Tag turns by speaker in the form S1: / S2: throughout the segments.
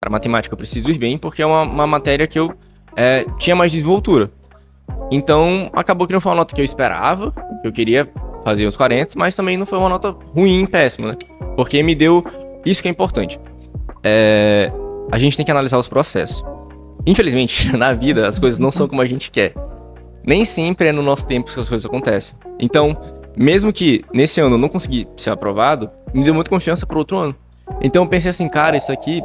S1: cara, matemática eu preciso ir bem porque é uma matéria que eu tinha mais desenvoltura. Então, acabou que não foi uma nota que eu esperava, eu queria fazer os 40, mas também não foi uma nota ruim, péssima, né? Porque me deu isso que é importante. A gente tem que analisar os processos. Infelizmente, na vida, as coisas não são como a gente quer. Nem sempre é no nosso tempo que as coisas acontecem. Então, mesmo que nesse ano eu não consegui ser aprovado, me deu muita confiança para outro ano. Então eu pensei assim, cara, isso aqui,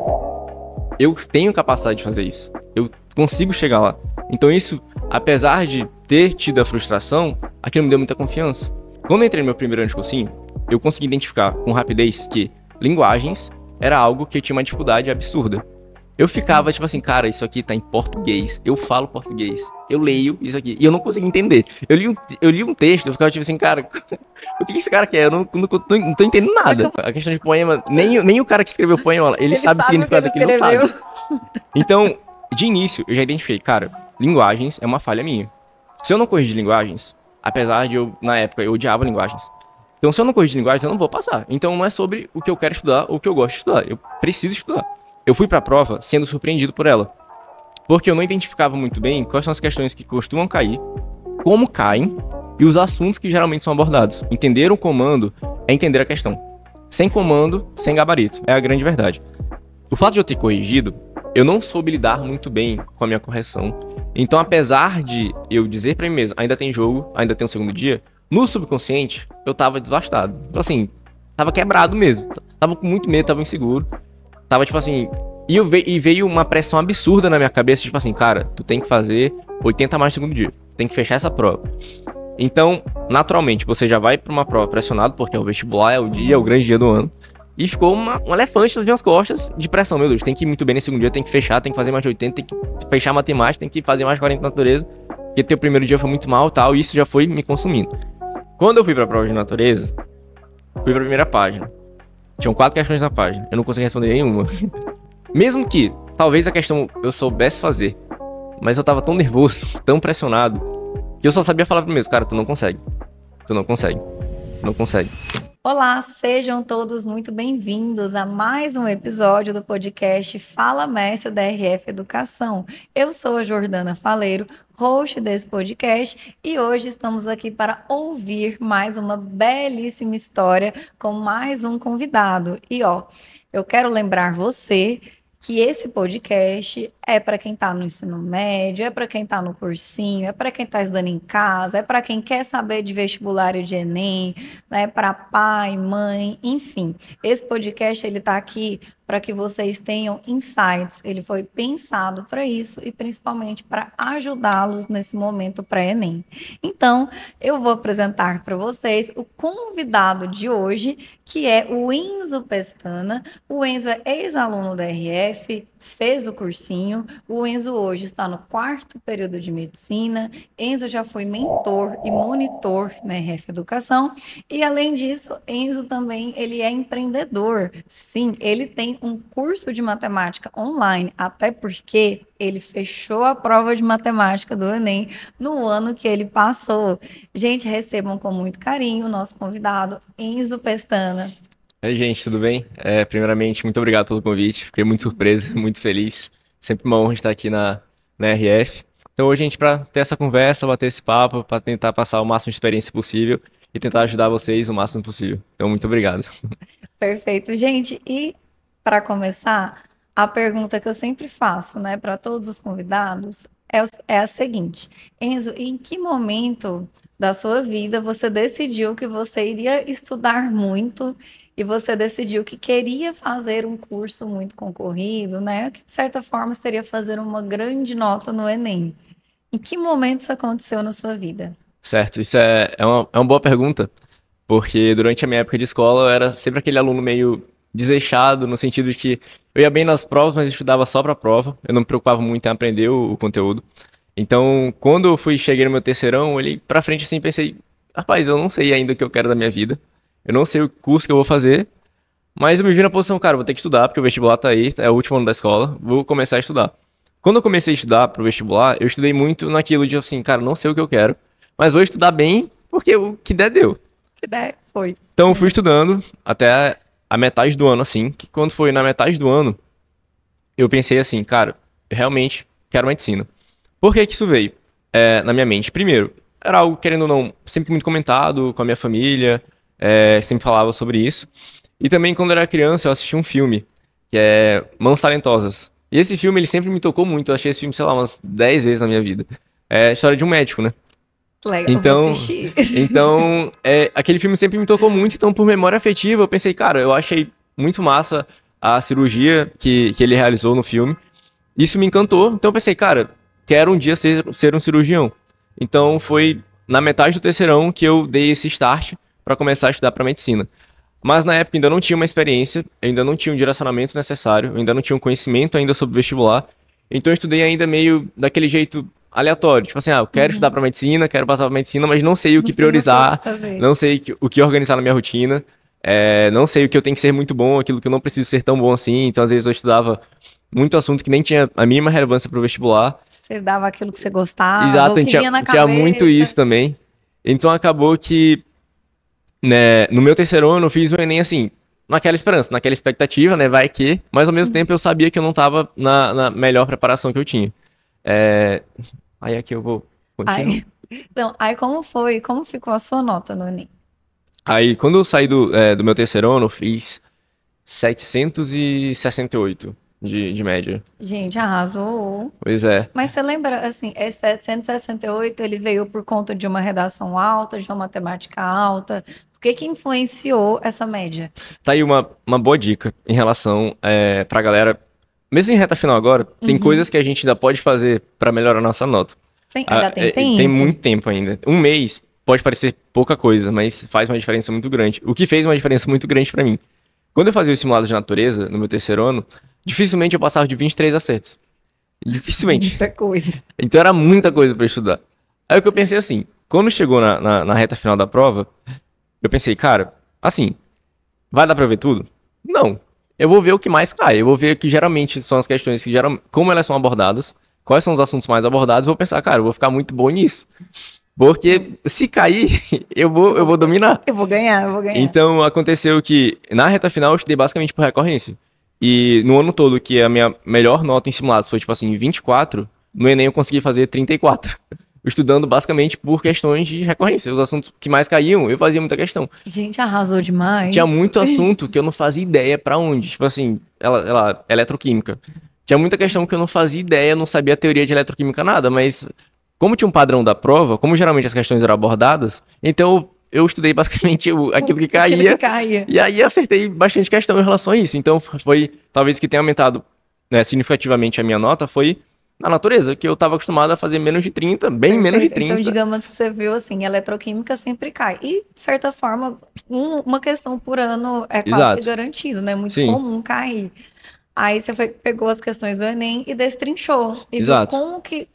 S1: eu tenho capacidade de fazer isso. Eu consigo chegar lá. Então isso, apesar de ter tido a frustração, aquilo me deu muita confiança. Quando eu entrei no meu primeiro ano de cursinho, eu consegui identificar com rapidez que linguagens era algo que eu tinha uma dificuldade absurda. Eu ficava tipo assim, cara, isso aqui tá em português, eu falo português, eu leio isso aqui, e eu não conseguia entender. Eu li um texto, eu ficava tipo assim, cara, o que esse cara quer? Eu não tô entendendo nada. A questão de poema, nem o cara que escreveu o poema, ele sabe o significado daquilo, não sabe. Então, de início, eu já identifiquei, cara, linguagens é uma falha minha. Se eu não corrigir linguagens, apesar de eu, na época, eu odiava linguagens. Então, se eu não corrigir linguagens, eu não vou passar. Então, não é sobre o que eu quero estudar ou o que eu gosto de estudar. Eu preciso estudar. Eu fui pra prova sendo surpreendido por ela. Porque eu não identificava muito bem quais são as questões que costumam cair, como caem e os assuntos que geralmente são abordados. Entender o comando é entender a questão. Sem comando, sem gabarito. É a grande verdade. O fato de eu ter corrigido, eu não soube lidar muito bem com a minha correção. Então, apesar de eu dizer pra mim mesmo, ainda tem jogo, ainda tem um segundo dia, no subconsciente, eu tava devastado. Então, assim, tava quebrado mesmo. Tava com muito medo, tava inseguro. Tava, tipo assim... E veio uma pressão absurda na minha cabeça, tipo assim, cara, tu tem que fazer 80 mais no segundo dia. Tem que fechar essa prova. Então, naturalmente, você já vai pra uma prova pressionado, porque o vestibular é o dia, é o grande dia do ano. E ficou um elefante nas minhas costas de pressão. Meu Deus, tem que ir muito bem nesse segundo dia, tem que fechar, tem que fazer mais de 80, tem que fechar matemática, tem que fazer mais de 40 natureza. Porque teu primeiro dia foi muito mal e tal, e isso já foi me consumindo. Quando eu fui pra prova de natureza, fui pra primeira página. Tinham 4 questões na página. Eu não consegui responder nenhuma. Mesmo que, talvez a questão eu soubesse fazer, mas eu tava tão nervoso, tão pressionado, que eu só sabia falar pro mesmo, cara, tu não consegue. Tu não consegue. Tu não consegue.
S2: Olá, sejam todos muito bem-vindos a mais um episódio do podcast Fala Mestre da RF Educação. Eu sou a Jordana Faleiro, host desse podcast, e hoje estamos aqui para ouvir mais uma belíssima história com mais um convidado. E eu quero lembrar você que esse podcast é para quem está no ensino médio, é para quem está no cursinho, é para quem está estudando em casa, é para quem quer saber de vestibular e de Enem, né, para pai, mãe, enfim. Esse podcast ele está aqui para que vocês tenham insights. Ele foi pensado para isso e principalmente para ajudá-los nesse momento pré-Enem. Então, eu vou apresentar para vocês o convidado de hoje, que é o Enzo Pestana. O Enzo é ex-aluno da RF, fez o cursinho. O Enzo hoje está no 4º período de medicina. Enzo já foi mentor e monitor na RF Educação. E, além disso, Enzo também ele é empreendedor. Sim, ele tem um curso de matemática online, até porque ele fechou a prova de matemática do Enem no ano que ele passou. Gente, recebam com muito carinho o nosso convidado, Enzo Pestana.
S1: Oi, gente, tudo bem? Primeiramente, muito obrigado pelo convite. Fiquei muito surpreso, muito feliz. Sempre uma honra estar aqui na RF. Então, hoje, a gente, para ter essa conversa, bater esse papo, para tentar passar o máximo de experiência possível e tentar ajudar vocês o máximo possível. Então, muito obrigado.
S2: Perfeito, gente. E, para começar, a pergunta que eu sempre faço, né, para todos os convidados é a seguinte: Enzo, em que momento da sua vida você decidiu que você iria estudar muito e você decidiu que queria fazer um curso muito concorrido, né, que de certa forma seria fazer uma grande nota no Enem? Em que momento isso aconteceu na sua vida?
S1: Certo, isso é uma boa pergunta, porque durante a minha época de escola eu era sempre aquele aluno meio desleixado, no sentido de que eu ia bem nas provas, mas estudava só pra prova, eu não me preocupava muito em aprender o conteúdo. Então, quando eu cheguei no meu terceirão, eu olhei pra frente assim e pensei, rapaz, eu não sei ainda o que eu quero da minha vida, eu não sei o curso que eu vou fazer, mas eu me vi na posição, cara, vou ter que estudar, porque o vestibular tá aí, é o último ano da escola, vou começar a estudar. Quando eu comecei a estudar pro vestibular, eu estudei muito naquilo de assim, cara, não sei o que eu quero, mas vou estudar bem, porque o que der, deu.
S2: Que ideia foi?
S1: Então eu fui estudando até a metade do ano, assim, que quando foi na metade do ano, eu pensei assim, cara, eu realmente quero medicina. Por que que isso veio na minha mente? Primeiro, era algo, querendo ou não, sempre muito comentado com a minha família, sempre falava sobre isso. E também, quando eu era criança, eu assisti um filme, que é Mãos Talentosas. E esse filme, ele sempre me tocou muito. Eu achei esse filme, sei lá, umas 10 vezes na minha vida. É a história de um médico, né?
S2: Legal, eu vou
S1: Então,
S2: assistir.
S1: aquele filme sempre me tocou muito. Então, por memória afetiva, eu pensei, cara, eu achei muito massa a cirurgia que ele realizou no filme. Isso me encantou. Então, eu pensei, cara, quero um dia ser um cirurgião. Então, foi na metade do terceirão que eu dei esse start para começar a estudar para medicina. Mas na época ainda não tinha uma experiência, eu ainda não tinha um direcionamento necessário, eu ainda não tinha um conhecimento ainda sobre vestibular. Então eu estudei ainda meio daquele jeito aleatório. Tipo assim, eu quero estudar para medicina, quero passar para medicina, mas não sei o
S2: Não
S1: que
S2: sei, não sei o
S1: priorizar,
S2: que fazer.
S1: não sei o que organizar na minha rotina, não sei o que eu tenho que ser muito bom, aquilo que eu não preciso ser tão bom assim. Então às vezes eu estudava muito assunto que nem tinha a mínima relevância para o vestibular.
S2: Vocês davam aquilo que você gostava,
S1: Exato,
S2: o que vinha na
S1: tinha muito isso
S2: cabeça.
S1: também. Então acabou que, né, no meu terceiro ano eu fiz o Enem assim, naquela esperança, naquela expectativa, né, vai que, mas ao mesmo tempo eu sabia que eu não tava na melhor preparação que eu tinha. É, Aí aqui eu vou continuar.
S2: Aí, então, aí como foi? Como ficou a sua nota no Enem?
S1: Aí quando eu saí do meu terceiro ano, eu fiz 768 de média.
S2: Gente, arrasou.
S1: Pois é.
S2: Mas você lembra, assim, esse 768, ele veio por conta de uma redação alta, de uma matemática alta? O que que influenciou essa média?
S1: Tá aí uma boa dica em relação pra galera. Mesmo em reta final agora, tem coisas que a gente ainda pode fazer pra melhorar a nossa nota.
S2: Ainda tem
S1: Tem
S2: tempo?
S1: muito tempo ainda. Um mês pode parecer pouca coisa, mas faz uma diferença muito grande. O que fez uma diferença muito grande pra mim. Quando eu fazia o simulado de natureza, no meu terceiro ano, dificilmente eu passava de 23 acertos. Dificilmente.
S2: Muita coisa.
S1: Então era muita coisa pra estudar. Aí o que eu pensei assim, quando chegou na reta final da prova, eu pensei, cara, assim, vai dar pra ver tudo? Não. Eu vou ver o que mais cai. Eu vou ver o que geralmente são as questões que como elas são abordadas, quais são os assuntos mais abordados, vou pensar, cara, eu vou ficar muito bom nisso. Porque se cair, eu vou dominar.
S2: Eu vou ganhar, eu vou ganhar.
S1: Então aconteceu que na reta final eu estudei basicamente por recorrência. E no ano todo, que a minha melhor nota em simulados foi tipo assim, 24, no Enem eu consegui fazer 34. Estudando basicamente por questões de recorrência. Os assuntos que mais caíam, eu fazia muita questão.
S2: Gente, arrasou demais.
S1: Tinha muito assunto que eu não fazia ideia pra onde. Tipo assim, eletroquímica. Tinha muita questão que eu não fazia ideia, não sabia a teoria de eletroquímica nada, mas como tinha um padrão da prova, como geralmente as questões eram abordadas, então eu estudei basicamente aquilo que caía.
S2: Aquilo que caía.
S1: E aí acertei bastante questão em relação a isso. Então foi, talvez que tenha aumentado, né, significativamente a minha nota, foi na natureza, que eu estava acostumado a fazer menos de 30, bem menos de
S2: Perfeito.
S1: 30.
S2: Então, digamos que você viu assim, eletroquímica sempre cai. E, de certa forma, uma questão por ano é quase
S1: Exato.
S2: que garantido, né? Muito
S1: Sim.
S2: comum cair. Aí você pegou as questões do Enem e destrinchou. E
S1: Exato.
S2: viu como que.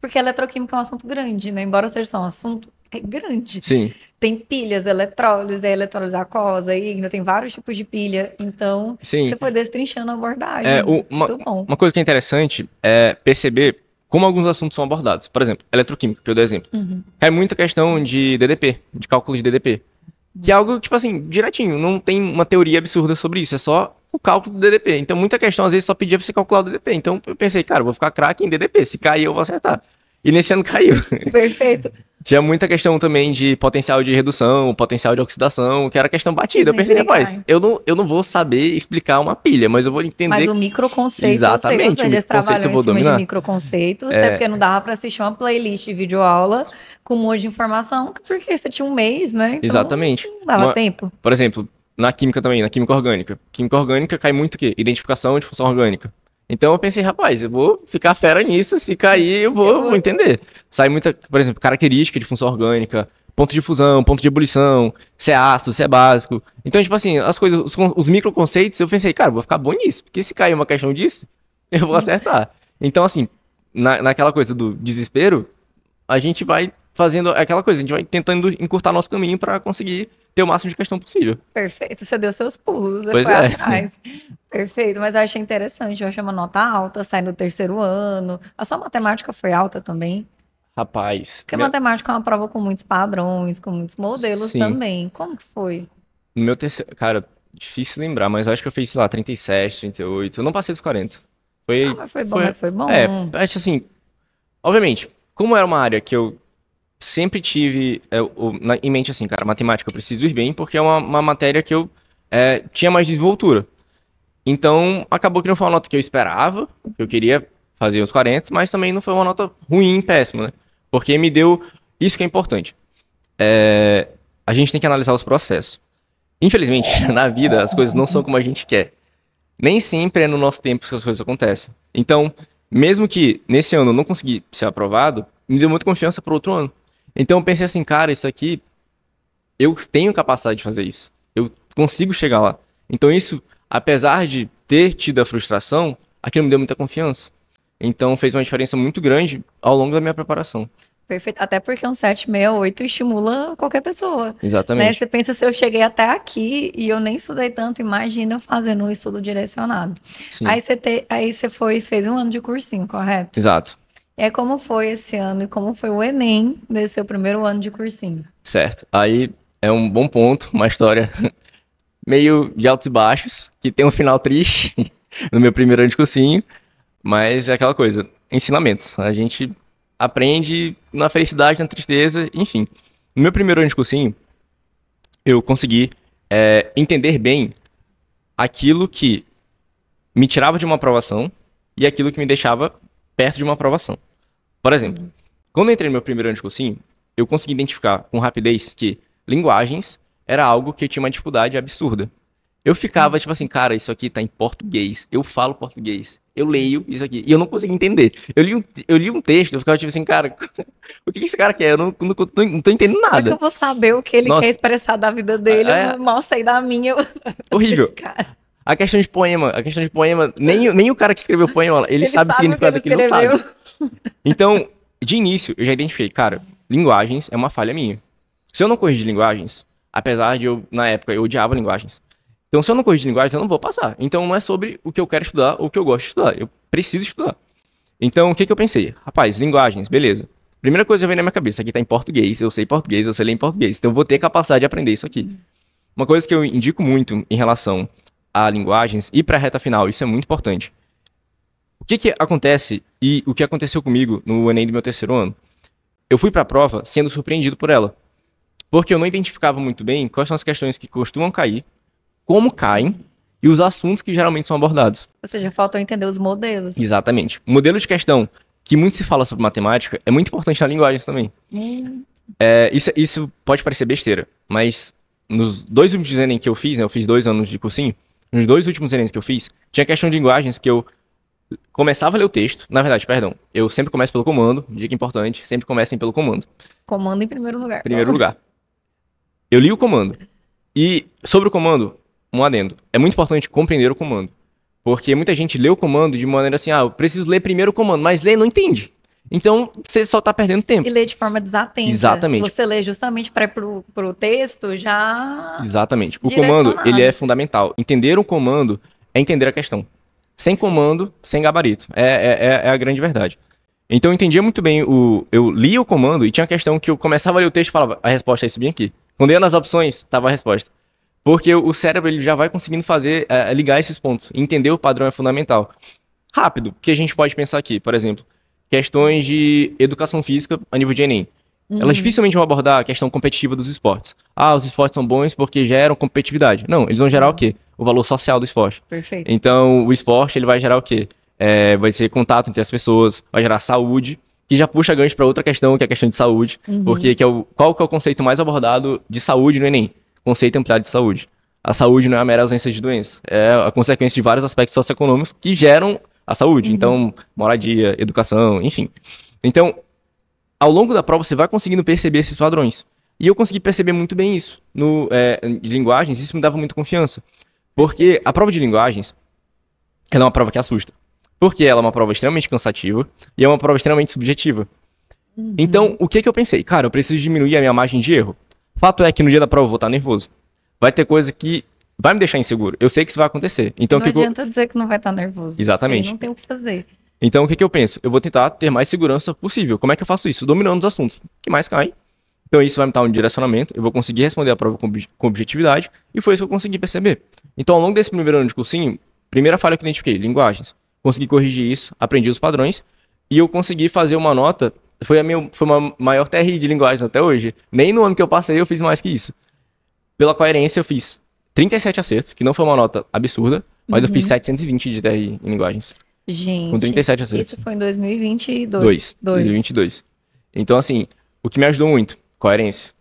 S2: Porque eletroquímica é um assunto grande, né? Embora seja só um assunto, é grande.
S1: Sim.
S2: Tem pilhas, eletrólise, eletrólise aquosa, ígnea, tem vários tipos de pilha. Então,
S1: Sim.
S2: você foi destrinchando a abordagem. Muito bom.
S1: Uma coisa que é interessante é perceber como alguns assuntos são abordados. Por exemplo, eletroquímica, que eu dou exemplo. Cai muita questão de DDP, de cálculo de DDP. Que é algo, tipo assim, direitinho. Não tem uma teoria absurda sobre isso. É só o cálculo do DDP. Então, muita questão, às vezes, só pedia pra você calcular o DDP. Então, eu pensei, cara, eu vou ficar craque em DDP. Se cair, eu vou acertar. E nesse ano caiu.
S2: Perfeito.
S1: Tinha muita questão também de potencial de redução, potencial de oxidação, que era questão batida. Eu pensei, rapaz, eu não vou saber explicar uma pilha, mas eu vou entender.
S2: Mas o microconceito,
S1: exatamente,
S2: ou seja,
S1: o
S2: você trabalhou
S1: eu vou
S2: em cima
S1: dominar.
S2: de microconceitos, até porque não dava para assistir uma playlist de videoaula com um monte de informação, porque você tinha um mês, né? Então,
S1: Exatamente.
S2: não dava tempo.
S1: Por exemplo, na química também, na química orgânica. Química orgânica cai muito o quê? Identificação de função orgânica. Então eu pensei, rapaz, eu vou ficar fera nisso, se cair eu vou entender. Sai muita, por exemplo, característica de função orgânica, ponto de fusão, ponto de ebulição, se é ácido, se é básico. Então, tipo assim, as coisas, os microconceitos, eu pensei, cara, eu vou ficar bom nisso, porque se cair uma questão disso, eu vou acertar. Então, assim, naquela coisa do desespero, a gente vai fazendo aquela coisa, a gente vai tentando encurtar nosso caminho para conseguir ter o máximo de questão possível.
S2: Perfeito, você deu seus pulos, você
S1: Pois
S2: foi
S1: é.
S2: atrás. Perfeito, mas eu achei interessante, eu achei uma nota alta, sai no terceiro ano. A sua matemática foi alta também?
S1: Rapaz,
S2: Porque matemática é uma prova com muitos padrões, com muitos modelos
S1: Sim.
S2: também. Como que foi?
S1: no meu terceiro, cara, difícil lembrar, mas eu acho que eu fiz, sei lá, 37, 38, eu não passei dos 40. Foi,
S2: Mas foi bom, mas foi bom.
S1: acho assim, obviamente, como era uma área que eu sempre tive em mente assim, cara, matemática eu preciso ir bem, porque é uma matéria que eu tinha mais desenvoltura. Então, acabou que não foi uma nota que eu esperava, que eu queria fazer os 40, mas também não foi uma nota ruim, péssima, né? Porque me deu isso que é importante. A gente tem que analisar os processos. Infelizmente, na vida, as coisas não são como a gente quer. Nem sempre é no nosso tempo que as coisas acontecem. Então, mesmo que nesse ano eu não consegui ser aprovado, me deu muita confiança para outro ano. Então, eu pensei assim, cara, isso aqui, eu tenho capacidade de fazer isso. Eu consigo chegar lá. Então, isso, apesar de ter tido a frustração, aquilo me deu muita confiança. Então, fez uma diferença muito grande ao longo da minha preparação.
S2: Perfeito. Até porque um 768 estimula qualquer pessoa. Né?
S1: Exatamente.
S2: Você pensa, se eu cheguei até aqui e eu nem estudei tanto, imagina eu fazendo um estudo direcionado.
S1: Sim.
S2: Aí você foi e fez um ano de cursinho, correto?
S1: Exato.
S2: Como foi esse ano e como foi o Enem desse seu primeiro ano de cursinho?
S1: Certo. Aí é um bom ponto, uma história meio de altos e baixos, que tem um final triste no meu primeiro ano de cursinho, mas é aquela coisa, ensinamentos. A gente aprende na felicidade, na tristeza, enfim. No meu primeiro ano de cursinho, eu consegui entender bem aquilo que me tirava de uma aprovação e aquilo que me deixava perto de uma aprovação. Por exemplo, quando eu entrei no meu primeiro ano de cursinho, eu consegui identificar com rapidez que linguagens era algo que eu tinha uma dificuldade absurda. Eu ficava tipo assim, cara, isso aqui tá em português, eu falo português, eu leio isso aqui, e eu não conseguia entender. Eu li um texto, eu ficava tipo assim, cara, o que esse cara quer? Eu não tô entendendo nada.
S2: Como é que eu vou saber o que ele quer expressar da vida dele? Eu mal sei da minha.
S1: Horrível. A questão de poema, nem o cara que escreveu o poema, ele sabe o significado daquilo, não sabe. Então, de início, eu já identifiquei, cara, linguagens é uma falha minha. Se eu não corrigir linguagens, apesar de eu, na época, eu odiava linguagens. Então, se eu não corrigir linguagens, eu não vou passar. Então, não é sobre o que eu quero estudar ou o que eu gosto de estudar. Eu preciso estudar. Então, o que eu pensei? Rapaz, linguagens, beleza. Primeira coisa que veio na minha cabeça, aqui tá em português, eu sei ler em português. Então, eu vou ter capacidade de aprender isso aqui. Uma coisa que eu indico muito em relação a linguagens e para a reta final, isso é muito importante. O que acontece e o que aconteceu comigo no Enem do meu terceiro ano? Eu fui para a prova sendo surpreendido por ela. Porque eu não identificava muito bem quais são as questões que costumam cair, como caem e os assuntos que geralmente são abordados.
S2: Ou seja, faltou entender os modelos.
S1: Exatamente. O modelo de questão que muito se fala sobre matemática é muito importante na linguagem também. Isso pode parecer besteira, mas nos 2 últimos Enem que eu fiz, né, eu fiz 2 anos de cursinho, nos 2 últimos Enem que eu fiz, tinha questão de linguagens que eu começava a ler o texto. Na verdade, perdão, eu sempre começo pelo comando, dica importante, sempre comecem pelo comando.
S2: Comando em primeiro lugar.
S1: Primeiro lugar. Eu li o comando. E sobre o comando, um adendo. É muito importante compreender o comando. Porque muita gente lê o comando de maneira assim, eu preciso ler primeiro o comando, mas lê não entende. Então, você só tá perdendo tempo.
S2: E lê de forma desatenta.
S1: Exatamente.
S2: Você lê justamente para ir pro texto já...
S1: Exatamente. O comando, ele é fundamental. Entender o comando é entender a questão. Sem comando, sem gabarito. É a grande verdade. Então, eu entendia muito bem eu lia o comando e tinha a questão que eu começava a ler o texto e falava, a resposta é isso bem aqui. Quando eu ia nas opções, tava a resposta. Porque o cérebro ele já vai conseguindo ligar esses pontos. Entender o padrão é fundamental. Rápido, que a gente pode pensar aqui, por exemplo, questões de educação física a nível de Enem. Elas dificilmente vão abordar a questão competitiva dos esportes. Os esportes são bons porque geram competitividade. Não, eles vão gerar o quê? O valor social do esporte.
S2: Perfeito.
S1: Então, o esporte ele vai gerar o quê? Vai ser contato entre as pessoas, vai gerar saúde, que já puxa gancho para outra questão, que é a questão de saúde. Porque qual que é o conceito mais abordado de saúde no Enem? Conceito ampliado de saúde. A saúde não é a mera ausência de doença. É a consequência de vários aspectos socioeconômicos que geram a saúde. Então, moradia, educação, enfim. Então, ao longo da prova, você vai conseguindo perceber esses padrões. E eu consegui perceber muito bem isso. Em linguagens, isso me dava muita confiança. Porque a prova de linguagens, ela é uma prova que assusta. Porque ela é uma prova extremamente cansativa e é uma prova extremamente subjetiva. Então, o que eu pensei? Cara, eu preciso diminuir a minha margem de erro. Fato é que no dia da prova eu vou estar nervoso. Vai ter coisa que vai me deixar inseguro. Eu sei que isso vai acontecer. Então,
S2: não adianta dizer que não vai estar nervoso.
S1: Exatamente.
S2: Não tem o que fazer.
S1: Então, o que eu penso? Eu vou tentar ter mais segurança possível. Como é que eu faço isso? Dominando os assuntos que mais caem. Então, isso vai me dar um direcionamento. Eu vou conseguir responder a prova com objetividade. E foi isso que eu consegui perceber. Então, ao longo desse primeiro ano de cursinho, primeira falha que eu identifiquei, linguagens. consegui corrigir isso, aprendi os padrões, e eu consegui fazer uma nota, foi uma maior TRI de linguagens até hoje. Nem no ano que eu passei eu fiz mais que isso. Pela coerência eu fiz 37 acertos, que não foi uma nota absurda, mas eu fiz 720 de TRI em linguagens.
S2: Gente,
S1: Com 37 acertos.
S2: isso foi em 2022.
S1: 2022. Então, assim, o que me ajudou muito, coerência.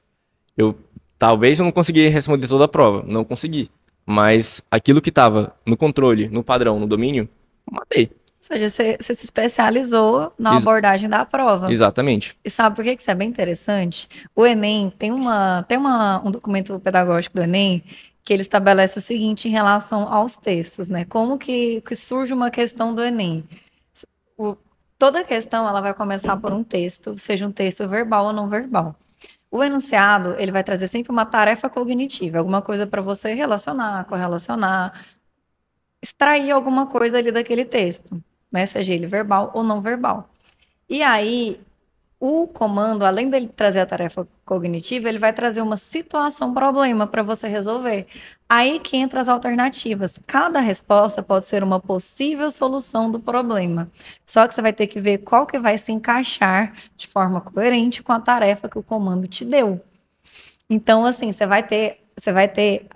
S1: Talvez eu não consegui responder toda a prova, não consegui. Mas aquilo que estava no controle, no padrão, no domínio, matei.
S2: Ou seja, você se especializou na abordagem da prova.
S1: Exatamente.
S2: E sabe por que isso é bem interessante? O Enem tem um documento pedagógico do Enem que ele estabelece o seguinte em relação aos textos, né? Como que surge uma questão do Enem? Toda questão ela vai começar por um texto, seja um texto verbal ou não verbal. O enunciado, ele vai trazer sempre uma tarefa cognitiva, alguma coisa para você relacionar, correlacionar, extrair alguma coisa ali daquele texto, né? Seja ele verbal ou não verbal. E aí, o comando, além dele trazer a tarefa cognitiva, ele vai trazer uma situação, problema para você resolver. Aí que entra as alternativas. Cada resposta pode ser uma possível solução do problema. Só que você vai ter que ver qual que vai se encaixar de forma coerente com a tarefa que o comando te deu. Então, assim, você vai ter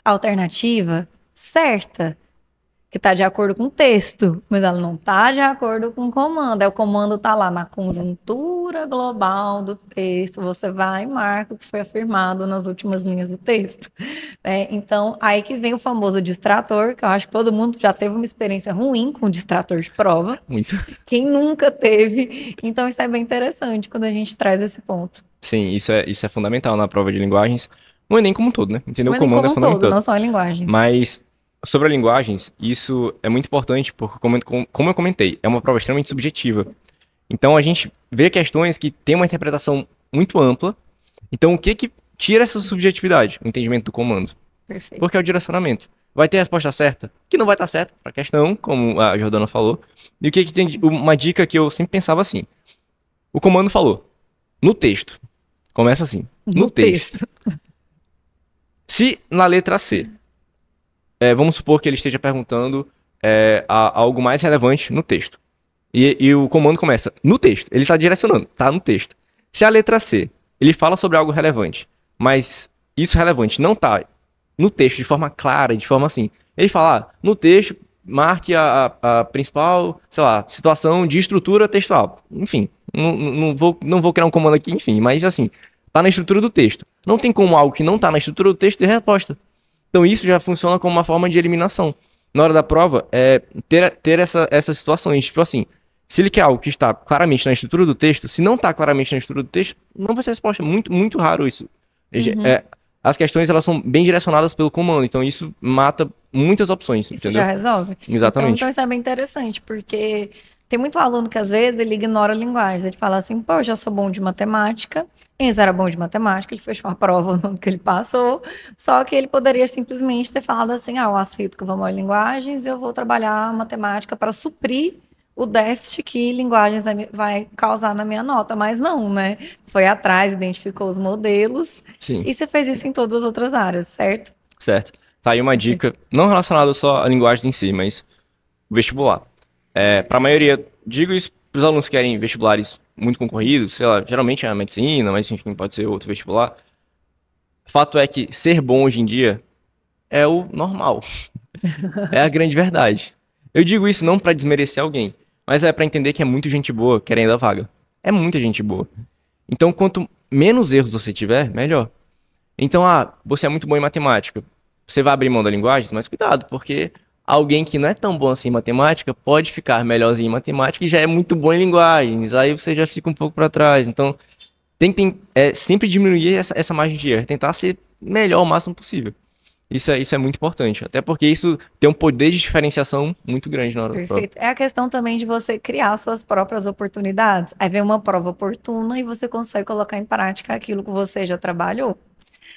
S2: a alternativa certa, que está de acordo com o texto, mas ela não está de acordo com o comando. Aí o comando está lá na conjuntura global do texto, você vai e marca o que foi afirmado nas últimas linhas do texto. Então, aí que vem o famoso distrator, que eu acho que todo mundo já teve uma experiência ruim com o distrator de prova.
S1: Muito.
S2: Quem nunca teve? Então, isso é bem interessante quando a gente traz esse ponto.
S1: Sim, isso é fundamental na prova de linguagens. No Enem como um todo, né? Entender o comando é fundamental.
S2: Todo, não só em linguagens.
S1: Mas sobre linguagens, isso é muito importante porque, como eu comentei, é uma prova extremamente subjetiva. Então, a gente vê questões que têm uma interpretação muito ampla. Então, o que tira essa subjetividade? O entendimento do comando.
S2: Perfeito.
S1: Porque é o direcionamento. Vai ter a resposta certa? Que não vai estar certa para a questão, como a Jordana falou. E o que tem uma dica que eu sempre pensava assim. O comando falou, no texto. Começa assim, no texto. Se na letra C, vamos supor que ele esteja perguntando algo mais relevante no texto. E o comando começa no texto. Ele está direcionando, tá no texto. Se a letra C, ele fala sobre algo relevante, mas isso relevante não tá no texto de forma clara, de forma assim. Ele fala, no texto, marque a principal, sei lá, situação de estrutura textual. Enfim, não vou criar um comando aqui, enfim, mas assim, tá na estrutura do texto. Não tem como algo que não tá na estrutura do texto ter resposta. Então isso já funciona como uma forma de eliminação. Na hora da prova, ter essas situações, tipo assim, se ele quer algo que está claramente na estrutura do texto, se não está claramente na estrutura do texto, não vai ser resposta. Muito, muito raro isso. Uhum. As questões, elas são bem direcionadas pelo comando, então isso mata muitas opções,
S2: isso
S1: entendeu?
S2: Já resolve?
S1: Exatamente.
S2: Então isso é bem interessante, porque tem muito aluno que às vezes ele ignora linguagens, ele fala assim, pô, eu já sou bom de matemática, Enzo era bom de matemática, ele fechou a prova no ano que ele passou, só que ele poderia simplesmente ter falado assim, eu aceito que eu vou mal em linguagens e eu vou trabalhar matemática para suprir o déficit que linguagens vai causar na minha nota, mas não, né? Foi atrás, identificou os modelos.
S1: Sim.
S2: E você fez isso em todas as outras áreas, certo?
S1: Certo. Tá aí uma dica, não relacionada só a linguagens em si, mas vestibular. Para a maioria, digo isso para os alunos que querem vestibulares muito concorridos, sei lá, geralmente é a medicina, mas enfim, pode ser outro vestibular. Fato é que ser bom hoje em dia é o normal. É a grande verdade. Eu digo isso não para desmerecer alguém, mas é para entender que é muito gente boa querendo a vaga. É muita gente boa. Então, quanto menos erros você tiver, melhor. Então, você é muito bom em matemática. Você vai abrir mão da linguagem, mas cuidado, porque alguém que não é tão bom assim em matemática pode ficar melhorzinho em matemática e já é muito bom em linguagens. Aí você já fica um pouco para trás. Então, tentem sempre diminuir essa margem de erro. Tentar ser melhor o máximo possível. Isso é muito importante, até porque isso tem um poder de diferenciação muito grande na hora da prova.
S2: Perfeito. É a questão também de você criar suas próprias oportunidades. Aí vem uma prova oportuna e você consegue colocar em prática aquilo que você já trabalhou.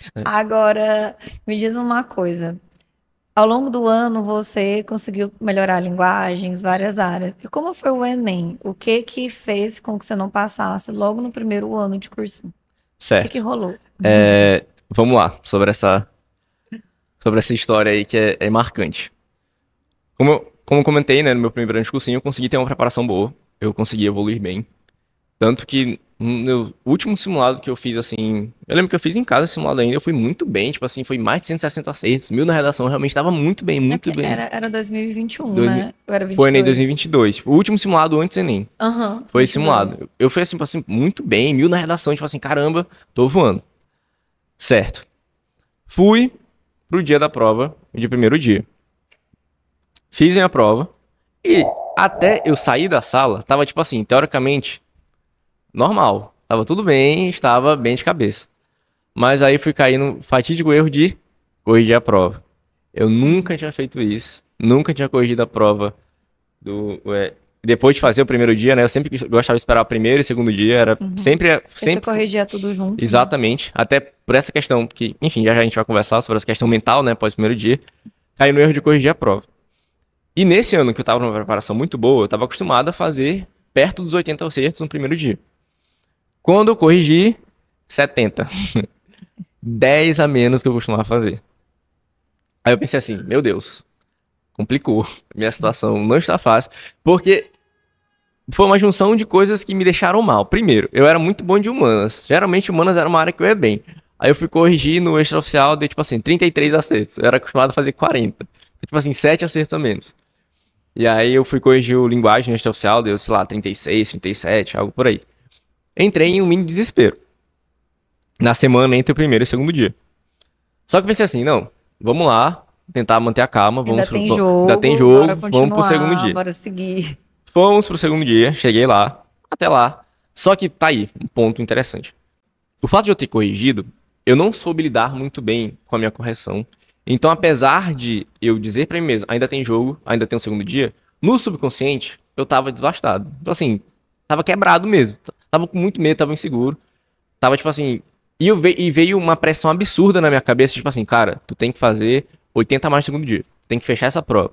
S2: Certo. Agora, me diz uma coisa. Ao longo do ano, você conseguiu melhorar linguagens, várias áreas. E como foi o Enem? O que fez com que você não passasse logo no primeiro ano de cursinho?
S1: Certo.
S2: O que rolou?
S1: Vamos lá, sobre essa história aí que é marcante. como eu comentei, né, no meu primeiro ano de cursinho, eu consegui ter uma preparação boa. Eu consegui evoluir bem. Tanto que no meu último simulado que eu fiz, assim... Eu lembro que eu fiz em casa esse simulado ainda, eu fui muito bem. Tipo assim, foi mais de 160 acertos, 1000 na redação. Eu realmente tava muito bem,
S2: É
S1: muito
S2: porque
S1: bem.
S2: era 2021,
S1: Dois mil-
S2: né? Eu era
S1: Foi Enem
S2: 22.
S1: 2022. Tipo, o último simulado antes do Enem.
S2: Aham,
S1: Foi
S2: 22.
S1: simulado. Eu fui assim, muito bem, 1000 na redação. Tipo assim, caramba, tô voando. Certo. Fui pro dia da prova, de primeiro dia. Fiz a minha prova. E até eu sair da sala, tava tipo assim, teoricamente, normal. Tava tudo bem, estava bem de cabeça. Mas aí fui cair no fatídico erro de corrigir a prova. Eu nunca tinha feito isso. Nunca tinha corrigido a prova depois de fazer o primeiro dia, né? Eu sempre gostava de esperar o primeiro e segundo dia. Era sempre.
S2: Porque você corrigia tudo junto. Né?
S1: Exatamente. Até por essa questão, que, enfim, já a gente vai conversar sobre essa questão mental, né? Após o primeiro dia. Caí no erro de corrigir a prova. E nesse ano que eu tava numa preparação muito boa, eu tava acostumado a fazer perto dos 80 acertos no primeiro dia. Quando eu corrigi, 70. 10 a menos que eu costumava fazer. Aí eu pensei assim, meu Deus, complicou. Minha situação não está fácil. Porque foi uma junção de coisas que me deixaram mal. Primeiro, eu era muito bom de humanas. Geralmente humanas era uma área que eu ia bem. Aí eu fui corrigir no extraoficial, dei tipo assim, 33 acertos. Eu era acostumado a fazer 40. Tipo assim, 7 acertos a menos. E aí eu fui corrigir o linguagem no extraoficial, deu, sei lá, 36, 37, algo por aí. Entrei em um mini desespero. Na semana entre o primeiro e o segundo dia. Só que eu pensei assim, não, vamos lá, tentar manter a calma,
S2: Ainda tem jogo,
S1: bora
S2: continuar,
S1: vamos pro segundo dia.
S2: bora seguir.
S1: Fomos pro segundo dia, cheguei lá, até lá. Só que tá aí, um ponto interessante. O fato de eu ter corrigido, eu não soube lidar muito bem com a minha correção. Então, apesar de eu dizer pra mim mesmo, ainda tem jogo, ainda tem um segundo dia, no subconsciente, eu tava devastado. Então, assim, tava quebrado mesmo. Tava com muito medo, tava inseguro. Tava, tipo assim... E veio uma pressão absurda na minha cabeça, tipo assim, cara, tu tem que fazer 80 mais no segundo dia. Tem que fechar essa prova.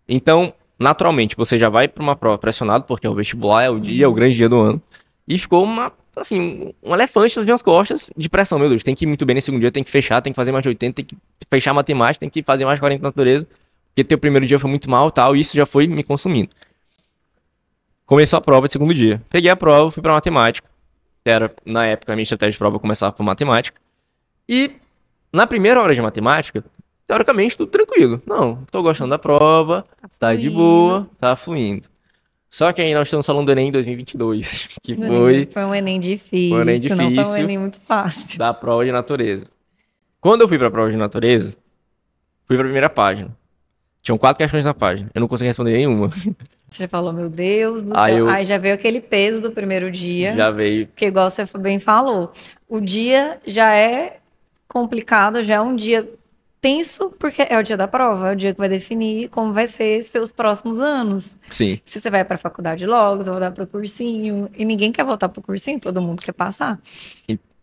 S1: Então, naturalmente, você já vai pra uma prova pressionado, porque é o vestibular, é o dia, é o grande dia do ano. E ficou um elefante nas minhas costas de pressão, meu Deus. Tem que ir muito bem nesse segundo dia, tem que fechar, tem que fazer mais de 80, tem que fechar matemática, tem que fazer mais de 40 na natureza. Porque teu primeiro dia foi muito mal e tal, e isso já foi me consumindo. Começou a prova de segundo dia. Peguei a prova, fui pra matemática. Era, na época, a minha estratégia de prova começava por matemática. E na primeira hora de matemática, teoricamente, tudo tranquilo. Não, tô gostando da prova, tá de boa, tá fluindo. Só que aí nós estamos falando do Enem 2022, que
S2: Foi um Enem difícil, não foi um Enem muito fácil.
S1: Da prova de natureza. Quando eu fui pra prova de natureza, fui pra primeira página. Tinham 4 questões na página. Eu não consegui responder nenhuma.
S2: Você já falou, meu Deus do céu. Aí já veio aquele peso do primeiro dia.
S1: Já veio.
S2: Porque, igual você bem falou, o dia já é complicado, já é um dia tenso, porque é o dia da prova, é o dia que vai definir como vai ser seus próximos anos.
S1: Sim.
S2: Se você vai pra faculdade logo, você vai voltar pro cursinho. E ninguém quer voltar pro cursinho, todo mundo quer passar.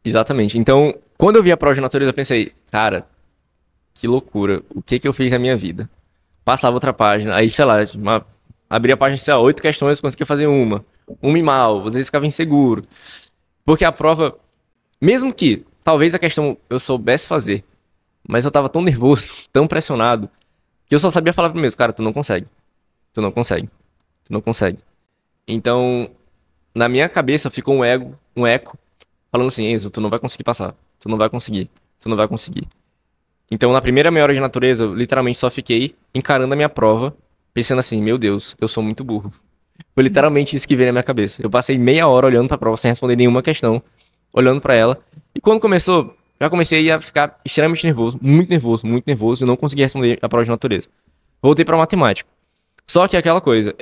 S1: Exatamente. Então, quando eu vi a prova de natureza, eu pensei, cara, que loucura. O que eu fiz na minha vida? Passava outra página, aí, sei lá, abria a página, sei lá, 8 questões, conseguia fazer uma e mal, às vezes ficava inseguro. Porque a prova, mesmo que talvez a questão eu soubesse fazer, mas eu tava tão nervoso, tão pressionado, que eu só sabia falar pra mim mesmo, cara, tu não consegue. Tu não consegue. Tu não consegue. Então, na minha cabeça ficou um eco, falando assim, Enzo, tu não vai conseguir passar. Tu não vai conseguir. Tu não vai conseguir. Então, na primeira meia hora de natureza, eu literalmente só fiquei encarando a minha prova, pensando assim, meu Deus, eu sou muito burro. Foi literalmente isso que veio na minha cabeça. Eu passei meia hora olhando pra prova sem responder nenhuma questão, olhando pra ela. E quando começou, já comecei a ficar extremamente nervoso, muito nervoso, e não consegui responder a prova de natureza. Voltei pra matemática. Só que aquela coisa,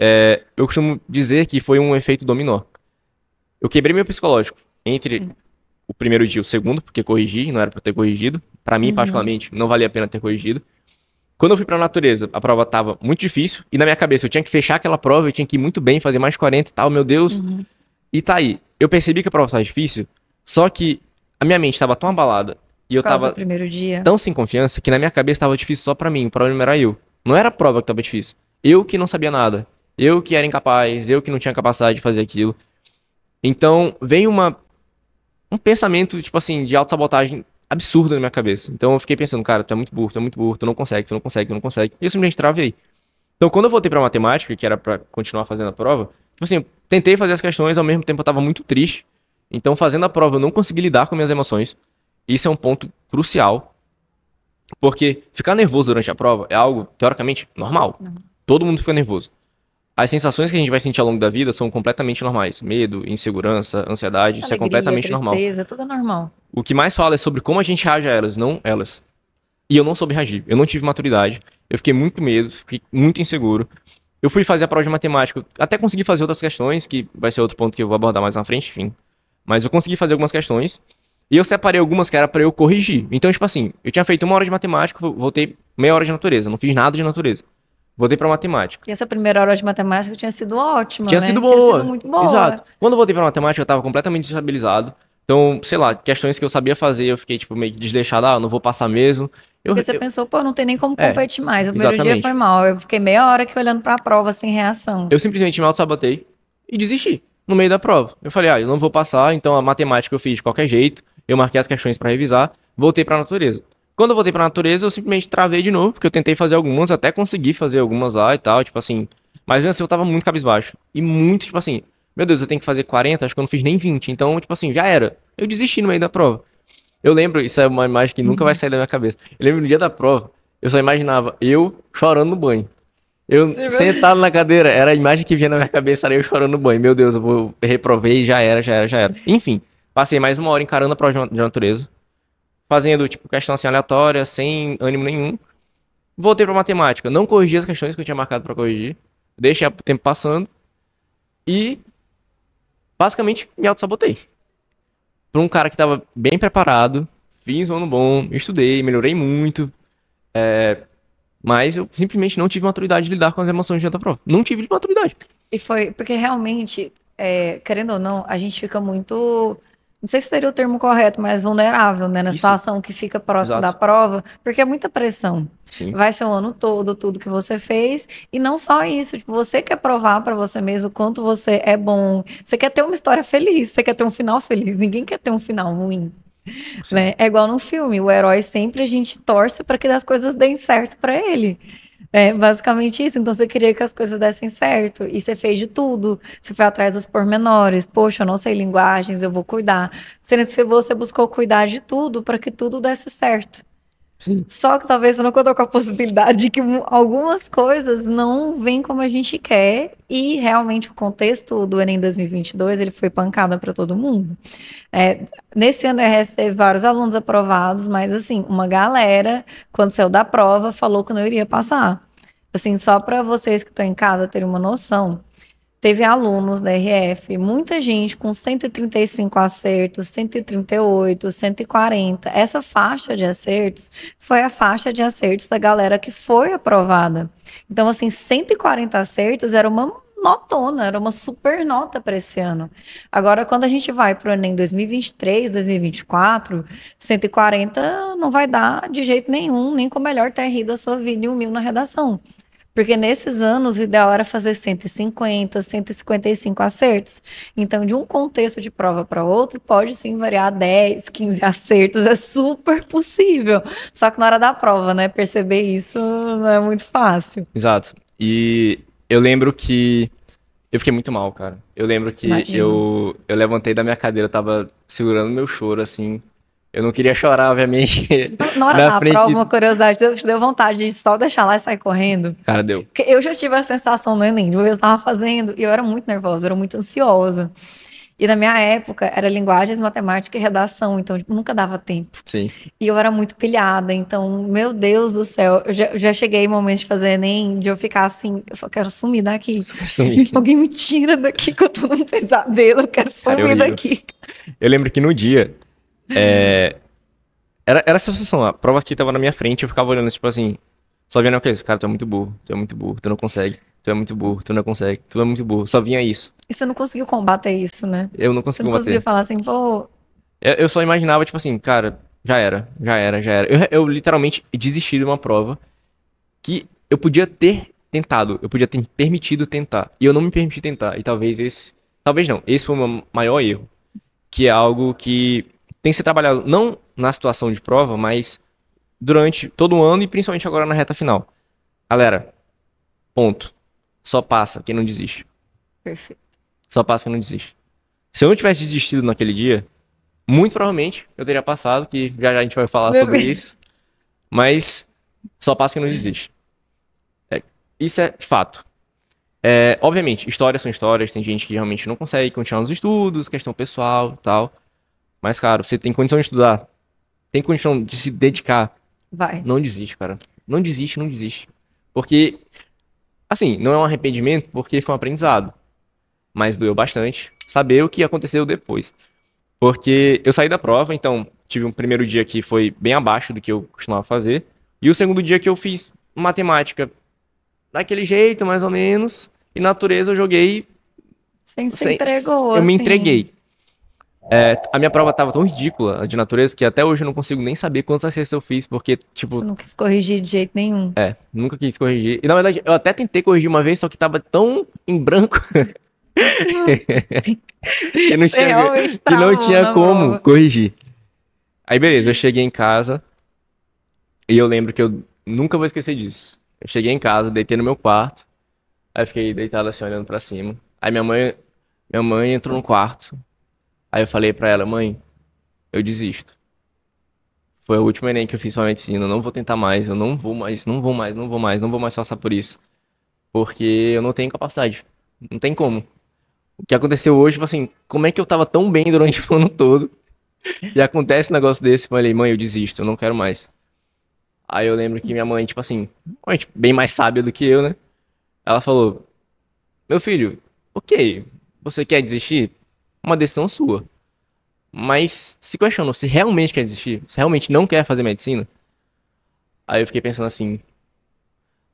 S1: eu costumo dizer que foi um efeito dominó. Eu quebrei meu psicológico entre o primeiro dia e o segundo, porque corrigi, não era pra ter corrigido. Pra mim, particularmente, não valia a pena ter corrigido. Quando eu fui pra natureza, a prova tava muito difícil. E na minha cabeça, eu tinha que fechar aquela prova, eu tinha que ir muito bem, fazer mais 40 e tal, meu Deus. E tá aí. Eu percebi que a prova tava difícil, só que a minha mente tava tão abalada e eu tava
S2: primeiro dia.
S1: tão sem confiança que na minha cabeça tava difícil só pra mim. O problema era eu. Não era a prova que tava difícil. Eu que não sabia nada. Eu que era incapaz, eu que não tinha capacidade de fazer aquilo. Então, veio um pensamento, tipo assim, de autossabotagem absurdo na minha cabeça. Então eu fiquei pensando, cara, tu é muito burro, tu não consegue, tu não consegue, tu não consegue. E eu simplesmente travei. Então, quando eu voltei pra matemática, que era pra continuar fazendo a prova, tipo assim, eu tentei fazer as questões, ao mesmo tempo eu tava muito triste. Então, fazendo a prova, eu não consegui lidar com minhas emoções. Isso é um ponto crucial, porque ficar nervoso durante a prova é algo, teoricamente, normal. Todo mundo fica nervoso. As sensações que a gente vai sentir ao longo da vida são completamente normais. Medo, insegurança, ansiedade, isso é
S2: Alegria,
S1: completamente normal.
S2: tristeza, tudo é normal.
S1: O que mais fala é sobre como a gente reage a elas, não elas. E eu não soube reagir. Eu não tive maturidade. Eu fiquei muito medo, fiquei muito inseguro. Eu fui fazer a prova de matemática, até consegui fazer outras questões, que vai ser outro ponto que eu vou abordar mais na frente, enfim. Mas eu consegui fazer algumas questões. E eu separei algumas que era pra eu corrigir. Então, tipo assim, eu tinha feito 1 hora de matemática, voltei meia hora de natureza. Não fiz nada de natureza. Voltei pra matemática.
S2: E essa primeira hora de matemática tinha sido ótima,
S1: Tinha
S2: né?
S1: sido boa.
S2: Tinha sido muito boa.
S1: Exato. Quando eu voltei pra matemática, eu tava completamente desestabilizado. Então, sei lá, questões que eu sabia fazer, eu fiquei, tipo, meio que desleixado. Ah, eu não vou passar mesmo.
S2: Porque você pensou, pô, não tem nem como competir mais. O primeiro dia
S1: exatamente.
S2: foi mal. Eu fiquei meia hora aqui olhando pra prova sem reação.
S1: Eu simplesmente me auto-sabotei e desisti no meio da prova. Eu falei, eu não vou passar, então a matemática eu fiz de qualquer jeito. Eu marquei as questões pra revisar, voltei pra natureza. Quando eu voltei pra natureza, eu simplesmente travei de novo, porque eu tentei fazer algumas, até consegui fazer algumas lá e tal, tipo assim. Mas mesmo assim, eu tava muito cabisbaixo. E muito, tipo assim, meu Deus, eu tenho que fazer 40, acho que eu não fiz nem 20. Então, tipo assim, já era. Eu desisti no meio da prova. Eu lembro, isso é uma imagem que nunca vai sair da minha cabeça. Eu lembro no dia da prova, eu só imaginava eu chorando no banho. Eu sentado na cadeira, era a imagem que vinha na minha cabeça, era eu chorando no banho. Meu Deus, eu reprovei, já era. Enfim, passei mais 1 hora encarando a prova de natureza. Fazendo, tipo, questão assim aleatória, sem ânimo nenhum. Voltei pra matemática. Não corrigi as questões que eu tinha marcado pra corrigir. Deixei o tempo passando. E, basicamente, me auto-sabotei. Pra um cara que tava bem preparado, fiz um ano bom, estudei, melhorei muito. Mas eu simplesmente não tive maturidade de lidar com as emoções diante da prova. Não tive maturidade.
S2: E foi porque realmente, querendo ou não, a gente fica muito. Não sei se seria o termo correto, mas vulnerável, né? Na
S1: Isso.
S2: situação que fica próximo
S1: Exato.
S2: da prova, porque é muita pressão.
S1: Sim.
S2: Vai ser o ano todo, tudo que você fez. E não só isso, tipo, você quer provar pra você mesmo o quanto você é bom. Você quer ter uma história feliz, você quer ter um final feliz. Ninguém quer ter um final ruim. Né? É igual no filme, o herói sempre a gente torce para que as coisas deem certo para ele. É basicamente isso. Então você queria que as coisas dessem certo e você fez de tudo. Você foi atrás dos pormenores. Poxa, eu não sei linguagens, eu vou cuidar. Você buscou cuidar de tudo para que tudo desse certo.
S1: Sim.
S2: Só que talvez você não contou com a possibilidade de que algumas coisas não vêm como a gente quer e realmente o contexto do Enem 2022 ele foi pancada para todo mundo. Nesse ano a RF teve vários alunos aprovados, mas assim, uma galera, quando saiu da prova, falou que não iria passar. Assim, só para vocês que estão em casa terem uma noção, teve alunos da RF, muita gente com 135 acertos, 138, 140. Essa faixa de acertos foi a faixa de acertos da galera que foi aprovada. Então, assim, 140 acertos era uma notona, era uma super nota para esse ano. Agora, quando a gente vai para o Enem 2023, 2024, 140 não vai dar de jeito nenhum, nem com o melhor TRI da sua vida e 1.000 na redação. Porque nesses anos o ideal era fazer 150, 155 acertos. Então, de um contexto de prova para outro, pode sim variar 10, 15 acertos. É super possível. Só que na hora da prova, né? Perceber isso não é muito fácil.
S1: Exato. E eu lembro que eu fiquei muito mal, cara. Eu lembro que eu levantei da minha cadeira, eu tava segurando meu choro, assim. Eu não queria chorar, obviamente.
S2: Na hora da prova, uma curiosidade, deu vontade de só deixar lá e sair correndo?
S1: Cara, deu.
S2: Porque eu já tive a sensação no Enem, eu tava fazendo e eu era muito nervosa, eu era muito ansiosa. E na minha época era linguagens, matemática e redação, então tipo, nunca dava tempo.
S1: Sim.
S2: E eu era muito pilhada, então, meu Deus do céu, eu já cheguei em momentos de fazer Enem, de eu ficar assim, eu só quero sumir daqui. Alguém me tira daqui que eu tô num pesadelo, eu quero sumir daqui.
S1: Eu lembro que no dia, era essa situação, a prova aqui tava na minha frente, eu ficava olhando, tipo assim, só vendo o que é isso, cara, tu é muito burro, tu não consegue, tu é muito burro, tu não consegue, tu é muito burro, só vinha isso.
S2: E você não conseguiu combater isso, né?
S1: Eu não consegui combater.
S2: Você não conseguiu falar assim, pô...
S1: Eu só imaginava, tipo assim, cara, já era. Eu literalmente desisti de uma prova que eu podia ter tentado, eu podia ter permitido tentar, e eu não me permiti tentar, e talvez esse foi o meu maior erro, que é algo que tem que ser trabalhado não na situação de prova, mas durante todo o ano e principalmente agora na reta final. Galera, Ponto. Só passa quem não desiste.
S2: Perfeito.
S1: Só passa quem não desiste. Se eu não tivesse desistido naquele dia, muito provavelmente eu teria passado, que já já a gente vai falar sobre isso. Mas só passa quem não desiste. Isso é fato. Obviamente, histórias são histórias, tem gente que realmente não consegue continuar nos estudos, questão pessoal e tal. Mas, cara, você tem condição de estudar, tem condição de se dedicar,
S2: Vai.
S1: não desiste, cara. Não desiste, não desiste. Porque, assim, não é um arrependimento porque foi um aprendizado. Mas doeu bastante saber o que aconteceu depois. Porque eu saí da prova, então tive um primeiro dia que foi bem abaixo do que eu costumava fazer. E o segundo dia que eu fiz matemática daquele jeito, mais ou menos. E natureza eu joguei.
S2: Você se entregou,
S1: Eu me
S2: assim.
S1: entreguei. A minha prova tava tão ridícula, a de natureza, que até hoje eu não consigo nem saber quantos acertos eu fiz, porque, tipo,
S2: Você não quis corrigir de jeito nenhum.
S1: nunca quis corrigir. E na verdade, eu até tentei corrigir uma vez, só que tava tão em branco que não
S2: Você
S1: tinha,
S2: realmente
S1: que não
S2: travou
S1: tinha
S2: na
S1: como
S2: prova.
S1: corrigir. Aí beleza, eu cheguei em casa e eu lembro que eu nunca vou esquecer disso. Eu cheguei em casa, deitei no meu quarto, aí eu fiquei deitado assim, olhando pra cima. Aí minha mãe entrou no quarto. Aí eu falei pra ela, mãe, eu desisto. Foi o último Enem que eu fiz pra medicina, eu não vou tentar mais, eu não vou mais, não vou mais, não vou mais, não vou mais passar por isso. Porque eu não tenho capacidade. Não tem como. O que aconteceu hoje, tipo assim, como é que eu tava tão bem durante o ano todo e acontece um negócio desse? Eu falei, mãe, eu desisto, eu não quero mais. Aí eu lembro que minha mãe, tipo assim, mãe, tipo, bem mais sábia do que eu, né? Ela falou, meu filho, ok, você quer desistir? Uma decisão sua. Mas se questionou, você realmente quer desistir? Você realmente não quer fazer medicina? Aí eu fiquei pensando assim,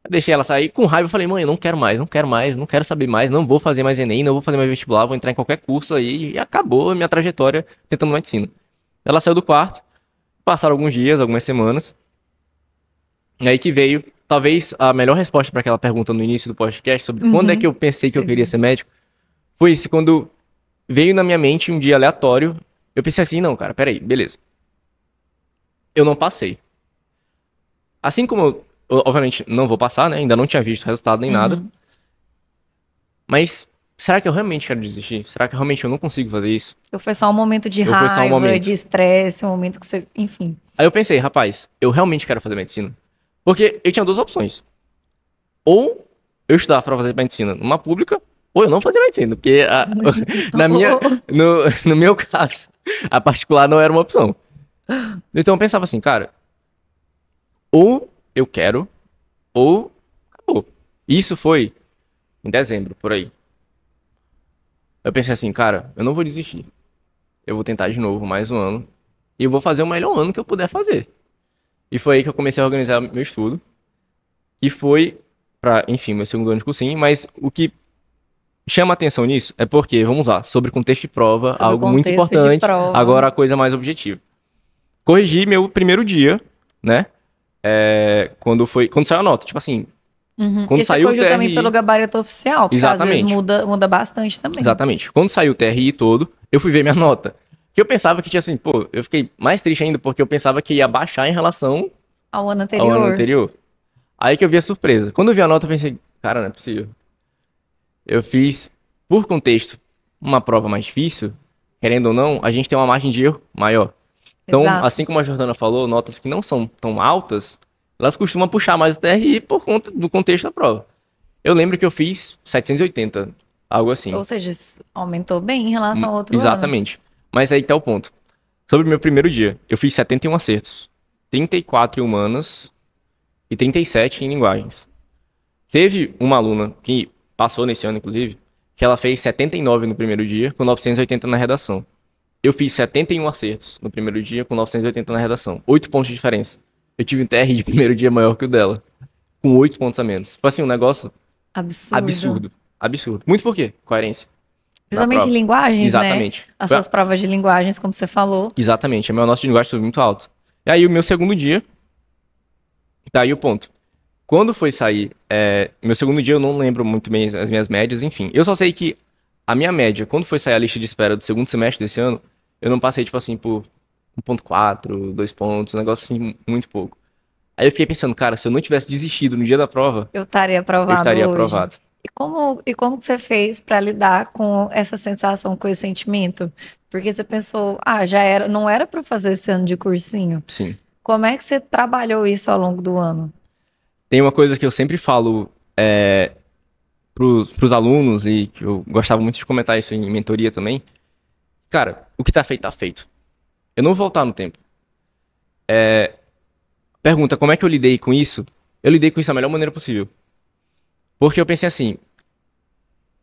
S1: deixei ela sair com raiva, eu falei, mãe, eu não quero mais, não quero mais, não quero saber mais, não vou fazer mais Enem, não vou fazer mais vestibular, vou entrar em qualquer curso aí e acabou a minha trajetória tentando medicina. Ela saiu do quarto, passaram alguns dias, algumas semanas, e aí que veio, talvez, a melhor resposta para aquela pergunta no início do podcast sobre quando é que eu pensei que eu queria ser médico, foi isso, quando veio na minha mente um dia aleatório, eu pensei assim, não, cara, peraí, beleza. Eu não passei. Assim como eu, obviamente, não vou passar, né? Ainda não tinha visto resultado nem nada. Mas será que eu realmente quero desistir? Será que realmente eu não consigo fazer isso?
S2: Ou foi só um momento de
S1: Ou foi só um
S2: raiva,
S1: momento?
S2: de estresse, um momento que você. Enfim.
S1: Aí eu pensei, rapaz, eu realmente quero fazer medicina. Porque eu tinha duas opções. Ou eu estudava pra fazer medicina numa pública, ou eu não fazia medicina. Porque no meu caso, a particular não era uma opção. Então eu pensava assim, cara, ou eu quero, ou acabou. Isso foi em dezembro, por aí. Eu pensei assim, cara, eu não vou desistir. Eu vou tentar de novo mais um ano. E eu vou fazer o melhor ano que eu puder fazer. E foi aí que eu comecei a organizar meu estudo. Que foi pra, enfim, meu segundo ano de cursinho. Mas o que chama atenção nisso é porque, vamos lá, sobre contexto de prova,
S2: Sobre
S1: algo muito
S2: contexto de
S1: importante.
S2: prova.
S1: Agora a coisa mais objetiva. Corrigi meu primeiro dia, né? Quando saiu a nota. Tipo assim, quando
S2: E você
S1: saiu o
S2: corrigiu também
S1: TRI...
S2: pelo gabarito oficial, porque às vezes
S1: Exatamente.
S2: muda bastante também.
S1: Exatamente. Quando saiu o TRI todo, eu fui ver minha nota. Que eu pensava que tinha assim, pô, eu fiquei mais triste ainda porque eu pensava que ia baixar em relação
S2: Ao ano
S1: ao ano
S2: anterior.
S1: anterior. Aí que eu vi a surpresa. Quando eu vi a nota, eu pensei, cara, não é possível. Eu fiz, por contexto, uma prova mais difícil, querendo ou não, a gente tem uma margem de erro maior. Então,
S2: Exato.
S1: assim como a Jordana falou, notas que não são tão altas, elas costumam puxar mais o TRI por conta do contexto da prova. Eu lembro que eu fiz 780, algo assim.
S2: Ou seja, isso aumentou bem em relação ao outro ano.
S1: Exatamente. Mas aí tá o ponto. Sobre o meu primeiro dia, eu fiz 71 acertos. 34 em humanas e 37 em linguagens. Teve uma aluna que passou nesse ano, inclusive, que ela fez 79 no primeiro dia, com 980 na redação. Eu fiz 71 acertos no primeiro dia, com 980 na redação. 8 pontos de diferença. Eu tive um TR de primeiro dia maior que o dela, com 8 pontos a menos. Tipo assim, um negócio
S2: Absurdo.
S1: absurdo. Muito por quê? Coerência.
S2: Principalmente em linguagens,
S1: Exatamente.
S2: né? As suas provas de linguagens, como você falou.
S1: Exatamente. A minha nota de linguagem foi muito alta. E aí, o meu segundo dia, tá aí o ponto. Quando foi sair, meu segundo dia eu não lembro muito bem as minhas médias, enfim. Eu só sei que a minha média, quando foi sair a lista de espera do segundo semestre desse ano, eu não passei, tipo assim, por 1,4, 2 pontos, um negócio assim, muito pouco. Aí eu fiquei pensando, cara, se eu não tivesse desistido no dia da prova,
S2: Eu estaria aprovado
S1: eu estaria
S2: hoje.
S1: aprovado.
S2: E como que você fez para lidar com essa sensação, com esse sentimento? Porque você pensou, não era para fazer esse ano de cursinho.
S1: Sim.
S2: Como é que você trabalhou isso ao longo do ano?
S1: Tem uma coisa que eu sempre falo pros alunos, e que eu gostava muito de comentar isso em mentoria também. Cara, o que tá feito, tá feito. Eu não vou voltar no tempo. Pergunta, como é que eu lidei com isso? Eu lidei com isso da melhor maneira possível. Porque eu pensei assim,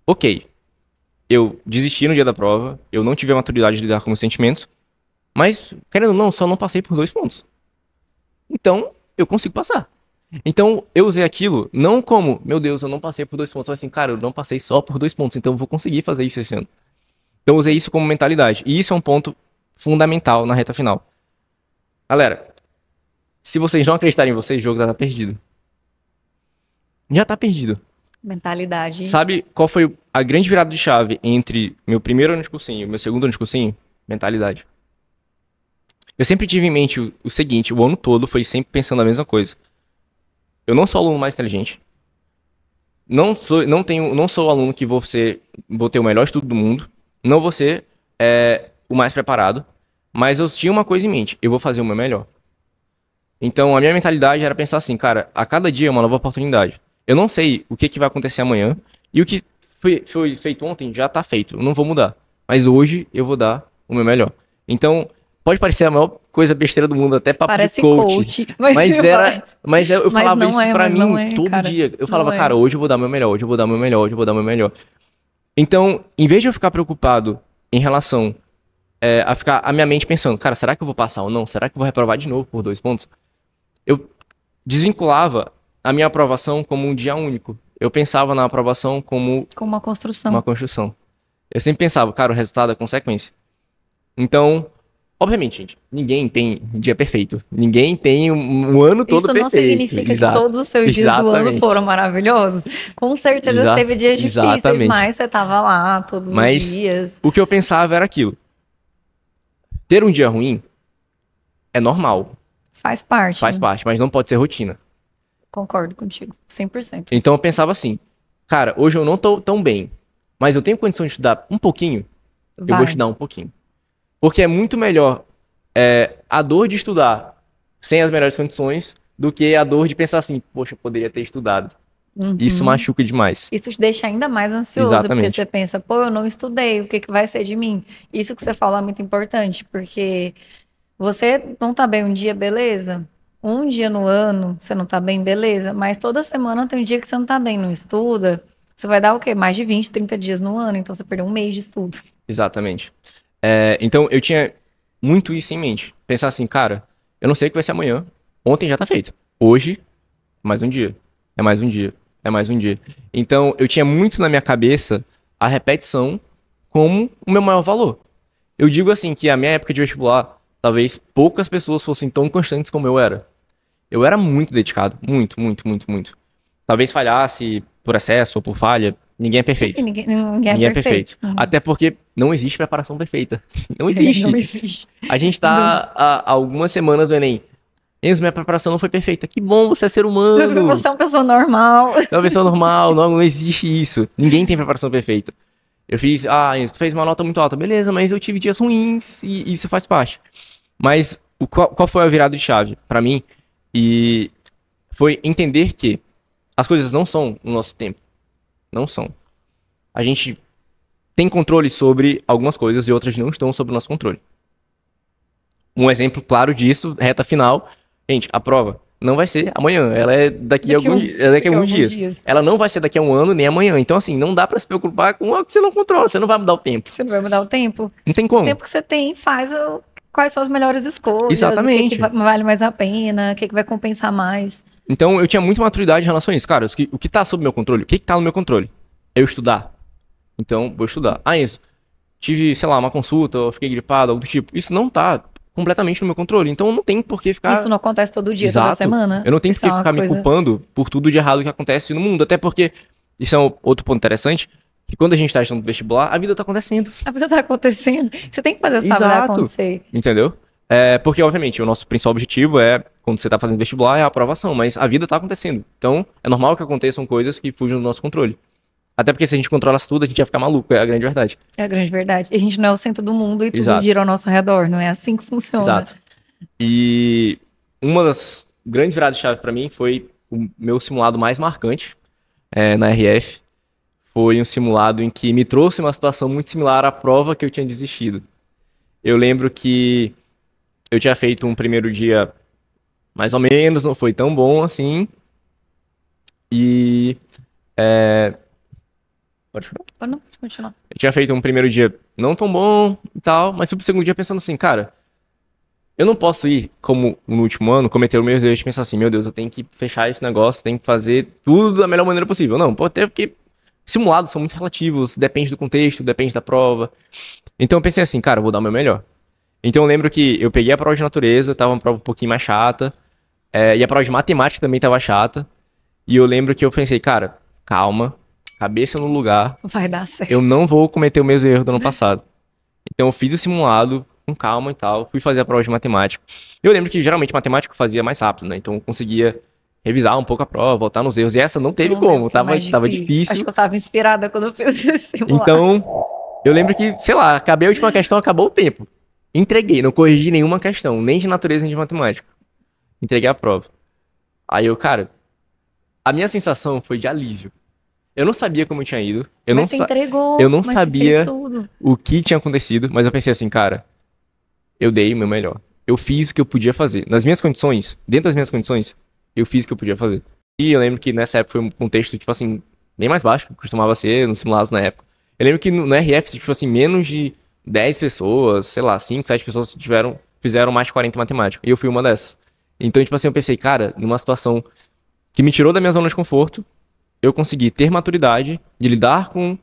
S1: ok, eu desisti no dia da prova, eu não tive a maturidade de lidar com meus sentimentos, mas, querendo ou não, só não passei por 2 pontos. Então, eu consigo passar. Então, eu usei aquilo não como, meu Deus, eu não passei por 2 pontos, mas assim, cara, eu não passei só por 2 pontos, então eu vou conseguir fazer isso esse ano. Então, eu usei isso como mentalidade. E isso é um ponto fundamental na reta final. Galera, se vocês não acreditarem em vocês, o jogo já tá perdido. Já tá perdido.
S2: Mentalidade.
S1: Sabe qual foi a grande virada de chave entre meu primeiro ano de cursinho e meu segundo ano de cursinho? Mentalidade. Eu sempre tive em mente o seguinte, o ano todo foi sempre pensando a mesma coisa. Eu não sou o aluno mais inteligente. Não sou o aluno que vou ter o melhor estudo do mundo. Não vou ser o mais preparado. Mas eu tinha uma coisa em mente, eu vou fazer o meu melhor. Então a minha mentalidade era pensar assim, cara, a cada dia é uma nova oportunidade. Eu não sei o que vai acontecer amanhã. E o que foi feito ontem já tá feito. Eu não vou mudar. Mas hoje eu vou dar o meu melhor. Então, pode parecer a maior coisa besteira do mundo, até papo
S2: Parece
S1: de coach. Mas eu falava isso pra mim todo dia. Eu falava, cara, hoje eu vou dar o meu melhor, hoje eu vou dar o meu melhor, hoje eu vou dar o meu melhor. Então, em vez de eu ficar preocupado em relação a minha mente pensando, cara, será que eu vou passar ou não? Será que eu vou reprovar de novo por 2 pontos? Eu desvinculava a minha aprovação como um dia único. Eu pensava na aprovação como
S2: uma construção.
S1: Uma construção. Eu sempre pensava, cara, o resultado é consequência. Então, obviamente, gente, ninguém tem dia perfeito. Ninguém tem um ano todo perfeito.
S2: Isso não significa que todos os seus dias do ano foram maravilhosos. Com certeza teve dias difíceis, mas você tava lá todos os dias.
S1: O que eu pensava era aquilo. Ter um dia ruim é normal.
S2: Faz parte.
S1: Faz parte, mas não pode ser rotina.
S2: Concordo contigo, 100%.
S1: Então eu pensava assim, cara, hoje eu não tô tão bem, mas eu tenho condição de estudar um pouquinho, eu vou estudar um pouquinho. Porque é muito melhor a dor de estudar sem as melhores condições do que a dor de pensar assim, poxa, eu poderia ter estudado. Uhum. Isso machuca demais.
S2: Isso te deixa ainda mais ansioso, porque você pensa, pô, eu não estudei, o que vai ser de mim? Isso que você fala é muito importante, porque você não tá bem um dia, beleza? Um dia no ano, você não tá bem, beleza? Mas toda semana tem um dia que você não tá bem, não estuda. Você vai dar o quê? Mais de 20, 30 dias no ano, então você perdeu um mês de estudo.
S1: Exatamente. Então eu tinha muito isso em mente. Pensar assim, cara, eu não sei o que vai ser amanhã. Ontem já tá feito. Hoje, é mais um dia. É mais um dia. É mais um dia. Então eu tinha muito na minha cabeça a repetição como o meu maior valor. Eu digo assim, que a minha época de vestibular, talvez poucas pessoas fossem tão constantes como eu era. Eu era muito dedicado. Muito, muito, muito, muito. Talvez falhasse por excesso ou por falha. Ninguém é perfeito.
S2: Ninguém é perfeito.
S1: Uhum. Até porque não existe preparação perfeita. Não existe.
S2: Não existe.
S1: A gente tá há algumas semanas no Enem. Enzo, minha preparação não foi perfeita. Que bom, você é ser humano.
S2: Você é uma pessoa normal.
S1: Você é uma pessoa normal. Não existe isso. Ninguém tem preparação perfeita. Eu fiz, Enzo, tu fez uma nota muito alta. Beleza, mas eu tive dias ruins e isso faz parte. Mas qual foi a virada de chave pra mim? E foi entender que as coisas não são no nosso tempo. Não são. A gente tem controle sobre algumas coisas e outras não estão sob o nosso controle. Um exemplo claro disso, reta final. Gente, a prova não vai ser amanhã. Ela é daqui a alguns dias. Ela não vai ser daqui a um ano nem amanhã. Então, assim, não dá pra se preocupar com algo que você não controla. Você não vai mudar o tempo.
S2: Você não vai mudar o tempo?
S1: Não tem como.
S2: O tempo que você tem, quais são as melhores escolhas.
S1: Exatamente.
S2: O que vale mais a pena, o que vai compensar mais.
S1: Então, eu tinha muita maturidade em relação a isso. Cara, o que tá sob meu controle? O que tá no meu controle? Eu estudar. Então, vou estudar. Isso. Tive, sei lá, uma consulta, ou fiquei gripado, algo do tipo. Isso não tá completamente no meu controle. Então, não tem por que ficar...
S2: Isso não acontece todo dia,
S1: Exato.
S2: Toda semana.
S1: Eu não tenho por que ficar me culpando por tudo de errado que acontece no mundo. Até porque, isso é outro ponto interessante, que quando a gente tá estudando vestibular, a vida tá acontecendo.
S2: A vida tá acontecendo. Você tem que fazer essa vida acontecer.
S1: Entendeu? Porque, obviamente, o nosso principal objetivo quando você tá fazendo vestibular, é a aprovação, mas a vida tá acontecendo. Então, é normal que aconteçam coisas que fujam do nosso controle. Até porque se a gente controlasse tudo, a gente ia ficar maluco, é a grande verdade.
S2: É a grande verdade. A gente não é o centro do mundo e tudo
S1: Exato.
S2: gira ao nosso redor, não é assim que funciona.
S1: Exato. E uma das grandes viradas de chave pra mim foi o meu simulado mais marcante na RF. Foi um simulado em que me trouxe uma situação muito similar à prova que eu tinha desistido. Eu lembro que eu tinha feito um primeiro dia mais ou menos, não foi tão bom assim. E. Pode falar?
S2: Não, pode continuar.
S1: Eu tinha feito um primeiro dia não tão bom e tal, mas fui pro segundo dia pensando assim, cara, eu não posso ir, como no último ano, cometer o mesmo erro de pensar assim, meu Deus, eu tenho que fechar esse negócio, tenho que fazer tudo da melhor maneira possível. Não, pode ter, porque simulados são muito relativos, depende do contexto, depende da prova. Então eu pensei assim, cara, eu vou dar o meu melhor. Então eu lembro que eu peguei a prova de natureza, tava uma prova um pouquinho mais chata, e a prova de matemática também tava chata, e eu lembro que eu pensei, cara, calma, cabeça no lugar,
S2: Vai dar certo.
S1: eu não vou cometer o mesmo erro do ano passado. Então eu fiz o simulado com calma e tal, fui fazer a prova de matemática. Eu lembro que geralmente matemática eu fazia mais rápido, né? Então eu conseguia revisar um pouco a prova, voltar nos erros. E essa não teve como, tava difícil.
S2: Acho que eu tava inspirada quando eu fiz esse simulado.
S1: Então, eu lembro que, sei lá, acabei a última questão, acabou o tempo. Entreguei, não corrigi nenhuma questão, nem de natureza nem de matemática. Entreguei a prova. Aí eu, cara, a minha sensação foi de alívio. Eu não sabia como eu tinha ido.
S2: Mas você entregou,
S1: eu não
S2: mas
S1: sabia
S2: você fez tudo.
S1: o que tinha acontecido, mas eu pensei assim, cara, eu dei o meu melhor. Eu fiz o que eu podia fazer. Nas minhas condições, dentro das minhas condições, eu fiz o que eu podia fazer. E eu lembro que nessa época foi um contexto, tipo assim, bem mais baixo, que costumava ser nos simulados na época. Eu lembro que no RF, tipo assim, menos de 10 pessoas, sei lá, 5, 7 pessoas fizeram mais de 40 em matemática. E eu fui uma dessas. Então, tipo assim, eu pensei, cara, numa situação que me tirou da minha zona de conforto, eu consegui ter maturidade de lidar com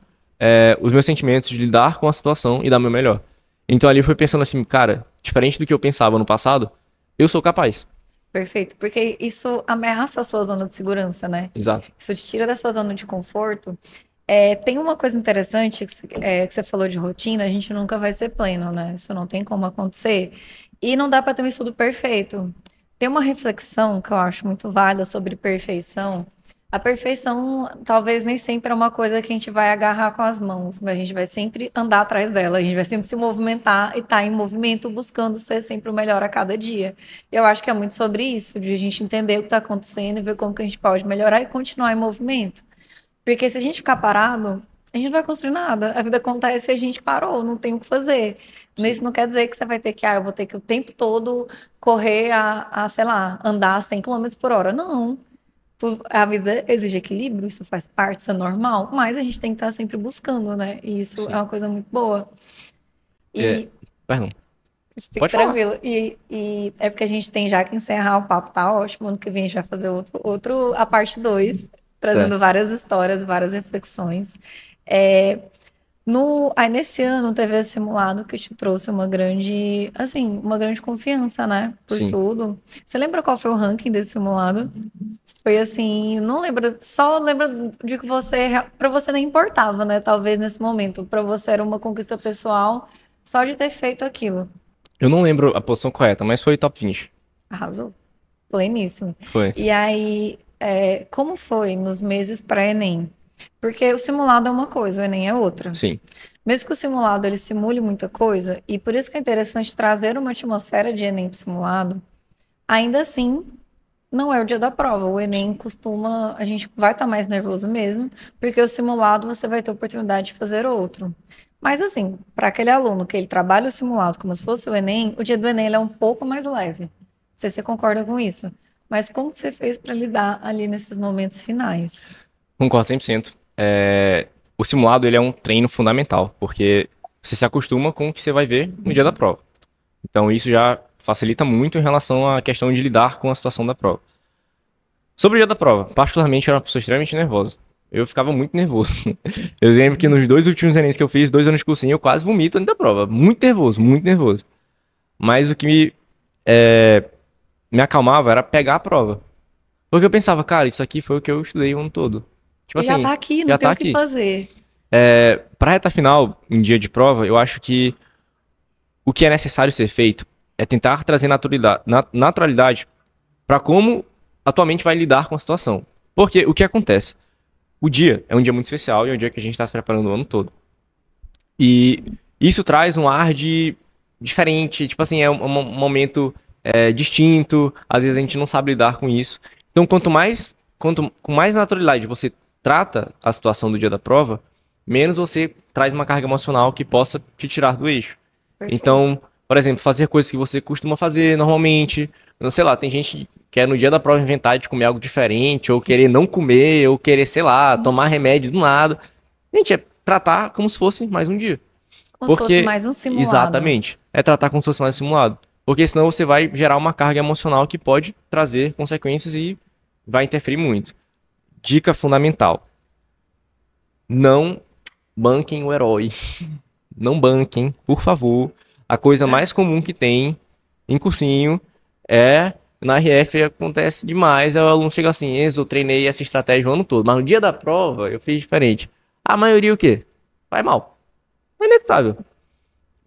S1: os meus sentimentos, de lidar com a situação e dar o meu melhor. Então ali eu fui pensando assim, cara, diferente do que eu pensava no passado, eu sou capaz.
S2: Perfeito, porque isso ameaça a sua zona de segurança, né?
S1: Exato.
S2: Isso te tira da sua zona de conforto. Tem uma coisa interessante que você falou de rotina, a gente nunca vai ser pleno, né? Isso não tem como acontecer. E não dá para ter um estudo perfeito. Tem uma reflexão que eu acho muito válida sobre perfeição. A perfeição talvez nem sempre é uma coisa que a gente vai agarrar com as mãos, mas a gente vai sempre andar atrás dela, a gente vai sempre se movimentar e estar em movimento buscando ser sempre o melhor a cada dia. Eu acho que é muito sobre isso, de a gente entender o que está acontecendo e ver como que a gente pode melhorar e continuar em movimento. Porque se a gente ficar parado, a gente não vai construir nada. A vida acontece e a gente parou, não tem o que fazer. Isso não quer dizer que você vai ter que, eu vou ter que o tempo todo correr sei lá, andar 100 km por hora. Não. A vida exige equilíbrio, isso faz parte, isso é normal, mas a gente tem que estar sempre buscando, né? E isso é uma coisa muito boa.
S1: Perdão.
S2: Fique
S1: Pode
S2: tranquilo.
S1: falar.
S2: E é porque a gente tem já que encerrar, o papo tá ótimo. Ano que vem a gente vai fazer a parte 2, trazendo várias histórias, várias reflexões. Aí nesse ano teve esse simulado que te trouxe uma grande confiança, né? Por
S1: Sim.
S2: tudo. Você lembra qual foi o ranking desse simulado? Foi assim, não lembro, só lembro de que para você nem importava, né? Talvez nesse momento, para você era uma conquista pessoal só de ter feito aquilo.
S1: Eu não lembro a posição correta, mas foi top 20.
S2: Arrasou. Pleníssimo.
S1: Foi.
S2: E aí, como foi nos meses pré-ENEM? Porque o simulado é uma coisa, o ENEM é outra.
S1: Sim.
S2: Mesmo que o simulado ele simule muita coisa, e por isso que é interessante trazer uma atmosfera de ENEM para o simulado, ainda assim, não é o dia da prova. O ENEM a gente vai estar mais nervoso mesmo, porque o simulado você vai ter a oportunidade de fazer outro. Mas assim, para aquele aluno que ele trabalha o simulado como se fosse o ENEM, o dia do ENEM ele é um pouco mais leve. Não sei se você concorda com isso. Mas como você fez para lidar ali nesses momentos finais?
S1: Concordo 100%. O simulado ele é um treino fundamental, porque você se acostuma com o que você vai ver no dia da prova. Então isso já facilita muito em relação à questão de lidar com a situação da prova. Sobre o dia da prova, particularmente eu era uma pessoa extremamente nervosa. Eu ficava muito nervoso. Eu lembro que nos 2 últimos Enems que eu fiz, 2 anos de cursinho, eu quase vomito antes da prova. Muito nervoso, muito nervoso. Mas o que me acalmava era pegar a prova. Porque eu pensava, cara, isso aqui foi o que eu estudei o ano todo. Tipo assim,
S2: já tá aqui, não tem o que fazer.
S1: Pra reta final, em dia de prova, eu acho que o que é necessário ser feito é tentar trazer naturalidade para como a tua mente vai lidar com a situação. Porque o que acontece? O dia é um dia muito especial e é um dia que a gente está se preparando o ano todo. E isso traz um ar de diferente, tipo assim, é um momento distinto, às vezes a gente não sabe lidar com isso. Então, com mais naturalidade você trata a situação do dia da prova, menos você traz uma carga emocional que possa te tirar do eixo.
S2: Perfeito.
S1: Então, por exemplo, fazer coisas que você costuma fazer normalmente. Não sei lá, tem gente que no dia da prova inventar de comer algo diferente, ou querer não comer, ou querer, sei lá, tomar remédio do nada. Gente, é tratar como se fosse mais um dia.
S2: Como se fosse mais um simulado.
S1: Exatamente. É tratar como se fosse mais um simulado. Porque senão você vai gerar uma carga emocional que pode trazer consequências e vai interferir muito. Dica fundamental. Não banquem o herói. Não banquem, por favor. A coisa mais comum que tem em cursinho é... Na RF acontece demais. O aluno chega assim, Enzo, eu treinei essa estratégia o ano todo. Mas no dia da prova eu fiz diferente. A maioria o quê? Vai mal. É inevitável.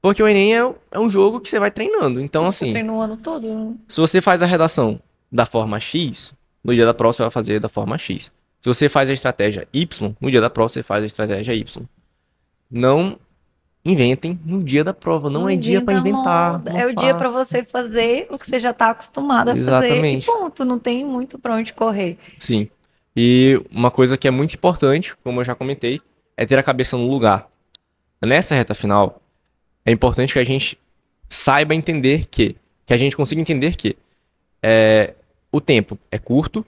S1: Porque o Enem é um jogo que você vai treinando. Então, assim...
S2: Você treina o ano todo, né?
S1: Se você faz a redação da forma X, no dia da prova você vai fazer da forma X. Se você faz a estratégia Y, no dia da prova você faz a estratégia Y. Não inventem no dia da prova. Não é dia pra inventar.
S2: É o dia pra você fazer o que você já tá acostumado a fazer.
S1: Exatamente.
S2: E ponto, não tem muito pra onde correr.
S1: Sim. E uma coisa que é muito importante, como eu já comentei, é ter a cabeça no lugar. Nessa reta final, é importante que a gente saiba entender que a gente consiga entender que o tempo é curto,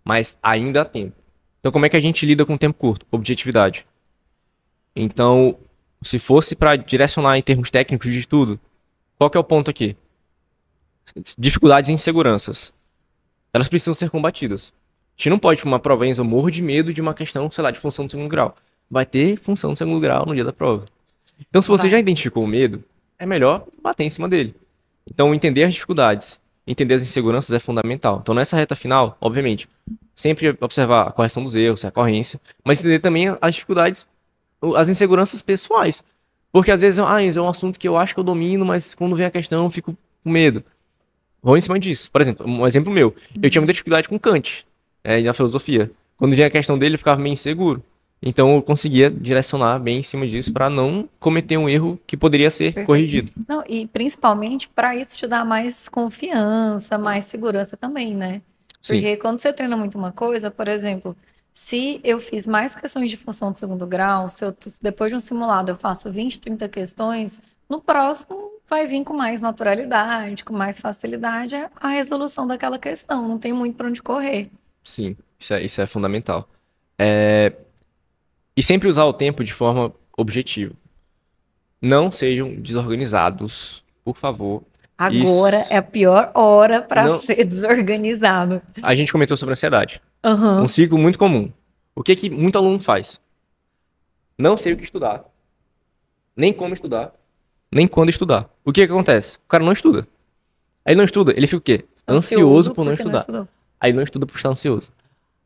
S1: mas ainda há tempo. Então, como é que a gente lida com o tempo curto? Objetividade. Então, se fosse para direcionar em termos técnicos de estudo, qual que é o ponto aqui? Dificuldades e inseguranças. Elas precisam ser combatidas. A gente não pode, uma prova, eu morro de medo de uma questão, sei lá, de função do segundo grau. Vai ter função do segundo grau no dia da prova. Então, se você já identificou o medo, é melhor bater em cima dele. Então, entender as dificuldades, entender as inseguranças é fundamental. Então, nessa reta final, obviamente, sempre observar a correção dos erros, a recorrência, mas entender também as dificuldades, as inseguranças pessoais. Porque às vezes, é um assunto que eu acho que eu domino, mas quando vem a questão eu fico com medo. Vou em cima disso. Por exemplo, um exemplo meu. Eu tinha muita dificuldade com Kant, na filosofia. Quando vinha a questão dele, eu ficava meio inseguro. Então eu conseguia direcionar bem em cima disso para não cometer um erro que poderia ser corrigido.
S2: Não, e principalmente para isso te dar mais confiança, mais segurança também, né? Porque
S1: Sim.
S2: quando você treina muito uma coisa, por exemplo, se eu fiz mais questões de função de segundo grau, se eu, depois de um simulado eu faço 20, 30 questões, no próximo vai vir com mais naturalidade, com mais facilidade a resolução daquela questão. Não tem muito para onde correr.
S1: Sim, isso é fundamental. E sempre usar o tempo de forma objetiva. Não sejam desorganizados, por favor.
S2: Agora é a pior hora para ser desorganizado.
S1: A gente comentou sobre ansiedade.
S2: Uhum.
S1: Um ciclo muito comum. O que muito aluno faz? Não sei o que estudar. Nem como estudar. Nem quando estudar. O que acontece? O cara não estuda. Aí não estuda, ele fica o quê? Ansioso por não estudar. Aí não estuda por estar ansioso.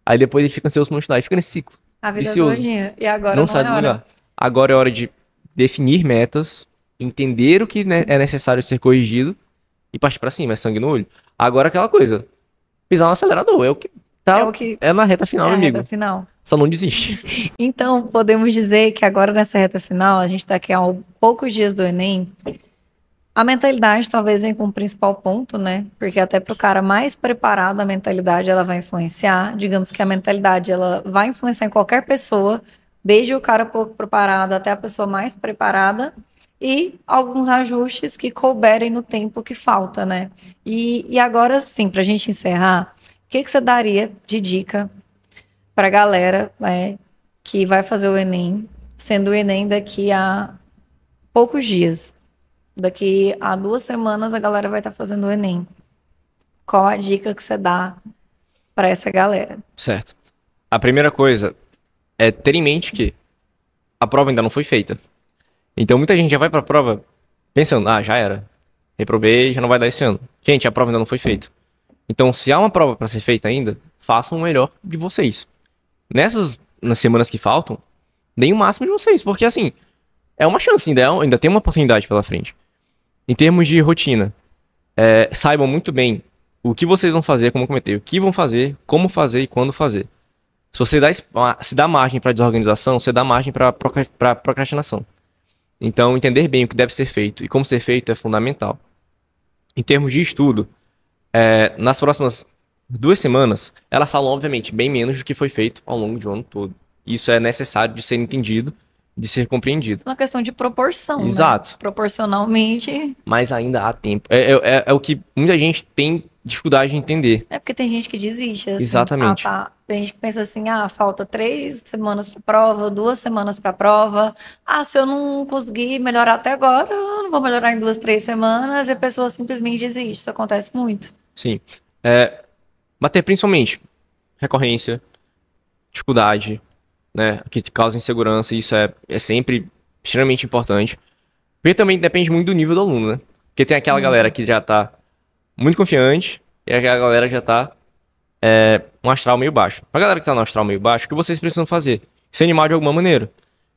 S1: Aí depois ele fica ansioso por não estudar. E fica nesse ciclo.
S2: A vida todinha. E agora
S1: não sai do lugar. Agora é hora de definir metas, entender o que é necessário ser corrigido e partir pra cima. É sangue no olho. Agora aquela coisa. Pisar no acelerador. É o que tá. É na reta final, meu amigo.
S2: Reta final.
S1: Só não desiste.
S2: Então, podemos dizer que agora nessa reta final, a gente tá aqui há poucos dias do Enem. A mentalidade talvez venha como principal ponto, né? Porque até para o cara mais preparado, a mentalidade ela vai influenciar. Digamos que a mentalidade ela vai influenciar em qualquer pessoa, desde o cara pouco preparado até a pessoa mais preparada, e alguns ajustes que couberem no tempo que falta, né? E agora, sim, para a gente encerrar, o que você daria de dica para a galera, né, que vai fazer o Enem, sendo o Enem daqui a poucos dias? Daqui a 2 semanas a galera vai estar fazendo o Enem. Qual a dica que você dá para essa galera?
S1: Certo. A primeira coisa é ter em mente que a prova ainda não foi feita. Então muita gente já vai para a prova pensando, já era. Reprovei, já não vai dar esse ano. Gente, a prova ainda não foi feita. Então se há uma prova para ser feita ainda, façam o melhor de vocês. Nas semanas que faltam, deem o máximo de vocês. Porque assim, é uma chance, ainda tem uma oportunidade pela frente. Em termos de rotina, saibam muito bem o que vocês vão fazer, como cometer, o que vão fazer, como fazer e quando fazer. Se você se dá margem para desorganização, você dá margem para procrastinação. Então, entender bem o que deve ser feito e como ser feito é fundamental. Em termos de estudo, nas próximas 2 semanas, elas falam, obviamente, bem menos do que foi feito ao longo de um ano todo. Isso é necessário de ser entendido, de ser compreendido.
S2: É uma questão de proporção,
S1: Exato.
S2: né? Proporcionalmente.
S1: Mas ainda há tempo. É o que muita gente tem dificuldade de entender.
S2: É porque tem gente que desiste, assim.
S1: Exatamente.
S2: Tem gente que pensa assim, falta 3 semanas para prova, 2 semanas para prova. Se eu não conseguir melhorar até agora, eu não vou melhorar em 2, 3 semanas, e a pessoa simplesmente desiste. Isso acontece muito.
S1: Sim. Bater principalmente recorrência, dificuldade, né, que causa insegurança, isso é sempre extremamente importante. Porque também depende muito do nível do aluno, né? Porque tem aquela galera que já tá muito confiante e aquela galera que já tá um astral meio baixo. Pra galera que tá no astral meio baixo, o que vocês precisam fazer? Se animar de alguma maneira.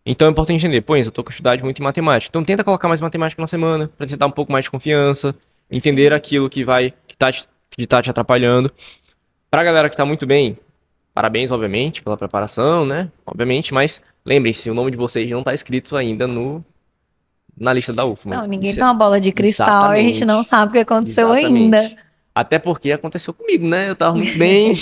S1: Então é importante entender, eu tô com dificuldade muito em matemática. Então tenta colocar mais matemática na semana, pra tentar um pouco mais de confiança, entender aquilo que tá te atrapalhando. Pra galera que tá muito bem, parabéns, obviamente, pela preparação, né? Obviamente, mas lembrem-se, o nome de vocês não tá escrito ainda na lista da UFMA.
S2: Não, ninguém tem uma bola de cristal e a gente não sabe o que aconteceu ainda.
S1: Até porque aconteceu comigo, né? Eu tava muito bem.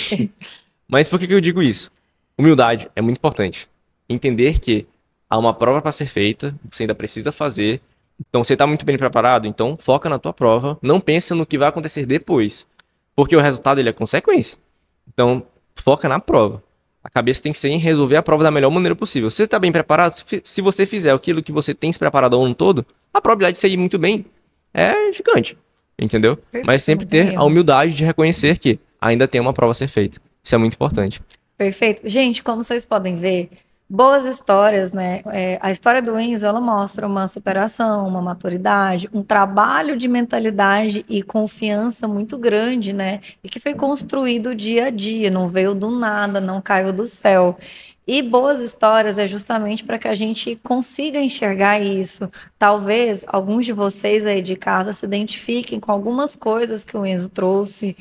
S1: Mas por que eu digo isso? Humildade é muito importante. Entender que há uma prova para ser feita, você ainda precisa fazer. Então, você tá muito bem preparado, então foca na tua prova. Não pensa no que vai acontecer depois. Porque o resultado ele é consequência. Então, foca na prova. A cabeça tem que ser em resolver a prova da melhor maneira possível. Se você tá bem preparado, se você fizer aquilo que você tem se preparado ao ano todo, a probabilidade de você ir muito bem é gigante. Entendeu?
S2: Perfeito,
S1: mas sempre ter a humildade de reconhecer que ainda tem uma prova a ser feita. Isso é muito importante.
S2: Perfeito. Gente, como vocês podem ver, boas histórias, né? A história do Enzo, ela mostra uma superação, uma maturidade, um trabalho de mentalidade e confiança muito grande, né? E que foi construído dia a dia, não veio do nada, não caiu do céu. E boas histórias é justamente para que a gente consiga enxergar isso. Talvez alguns de vocês aí de casa se identifiquem com algumas coisas que o Enzo trouxe.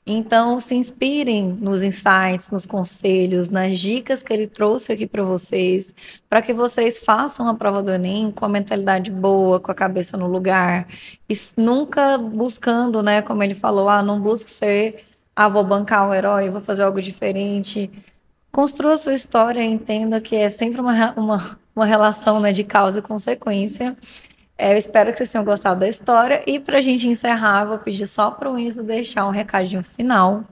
S2: Então, se inspirem nos insights, nos conselhos, nas dicas que ele trouxe aqui para vocês, para que vocês façam a prova do Enem com a mentalidade boa, com a cabeça no lugar, e nunca buscando, né, como ele falou, não busque ser, vou bancar o herói, vou fazer algo diferente. Construa a sua história e entenda que é sempre uma relação, né, de causa e consequência. Eu espero que vocês tenham gostado da história. E para a gente encerrar, eu vou pedir só para o Enzo deixar um recadinho final,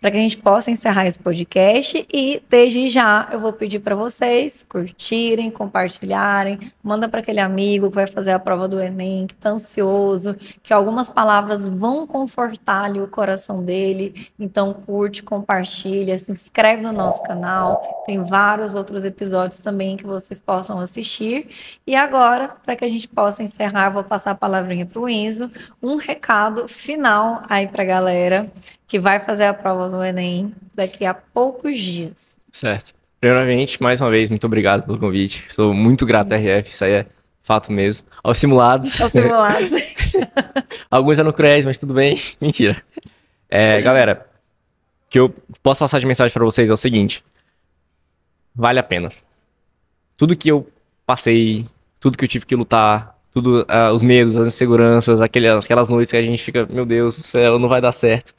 S2: para que a gente possa encerrar esse podcast. E desde já eu vou pedir para vocês curtirem, compartilharem, manda para aquele amigo que vai fazer a prova do Enem, que está ansioso, que algumas palavras vão confortar ali o coração dele. Então curte, compartilha, se inscreve no nosso canal. Tem vários outros episódios também que vocês possam assistir. E agora, para que a gente possa encerrar, eu vou passar a palavrinha para o Enzo, um recado final aí para a galera que vai fazer a prova do Enem daqui a poucos dias.
S1: Certo. Primeiramente, mais uma vez, muito obrigado pelo convite. Sou muito grato à RF, isso aí é fato mesmo. Aos simulados.
S2: Aos simulados.
S1: Alguns eram cruéis, mas tudo bem. Mentira. Galera, o que eu posso passar de mensagem para vocês é o seguinte. Vale a pena. Tudo que eu passei, tudo que eu tive que lutar, tudo, os medos, as inseguranças, aquelas noites que a gente fica, meu Deus do céu, não vai dar certo.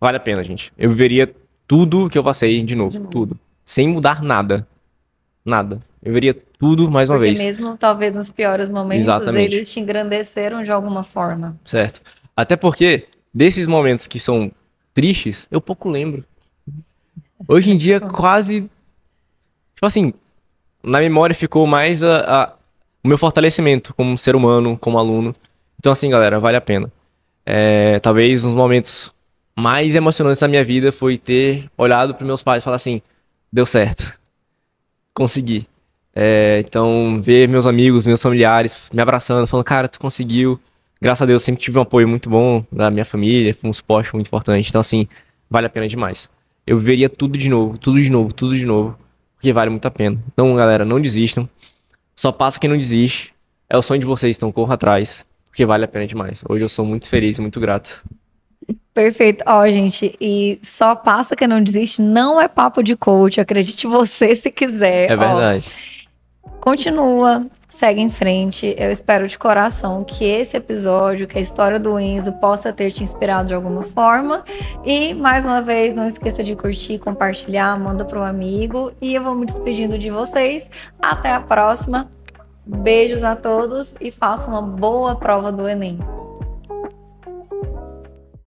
S1: Vale a pena, gente. Eu viveria tudo que eu passei de novo. Tudo. Sem mudar nada. Nada. Eu veria tudo mais uma vez.
S2: Porque mesmo talvez nos piores momentos,
S1: exatamente,
S2: eles te engrandeceram de alguma forma.
S1: Certo. Até porque desses momentos que são tristes, eu pouco lembro. Hoje em dia, quase... Tipo assim, na memória ficou mais o meu fortalecimento como ser humano, como aluno. Então assim, galera, vale a pena. Talvez nos momentos mais emocionantes da minha vida foi ter olhado para meus pais e falar assim, deu certo, consegui. Então, ver meus amigos, meus familiares me abraçando, falando, cara, tu conseguiu. Graças a Deus, sempre tive um apoio muito bom da minha família, foi um suporte muito importante. Então, assim, vale a pena demais. Eu viveria tudo de novo, tudo de novo, tudo de novo, porque vale muito a pena. Então, galera, não desistam. Só passa quem não desiste. É o sonho de vocês, então corra atrás. porque vale a pena demais. Hoje eu sou muito feliz e muito grato.
S2: Perfeito. Ó, gente, e só passa que não desiste, não é papo de coach, acredite você se quiser.
S1: É verdade.
S2: Continua, segue em frente. Eu espero de coração que esse episódio, que a história do Enzo possa ter te inspirado de alguma forma. E, mais uma vez, não esqueça de curtir, compartilhar, manda para um amigo. E eu vou me despedindo de vocês. Até a próxima. Beijos a todos e façam uma boa prova do Enem.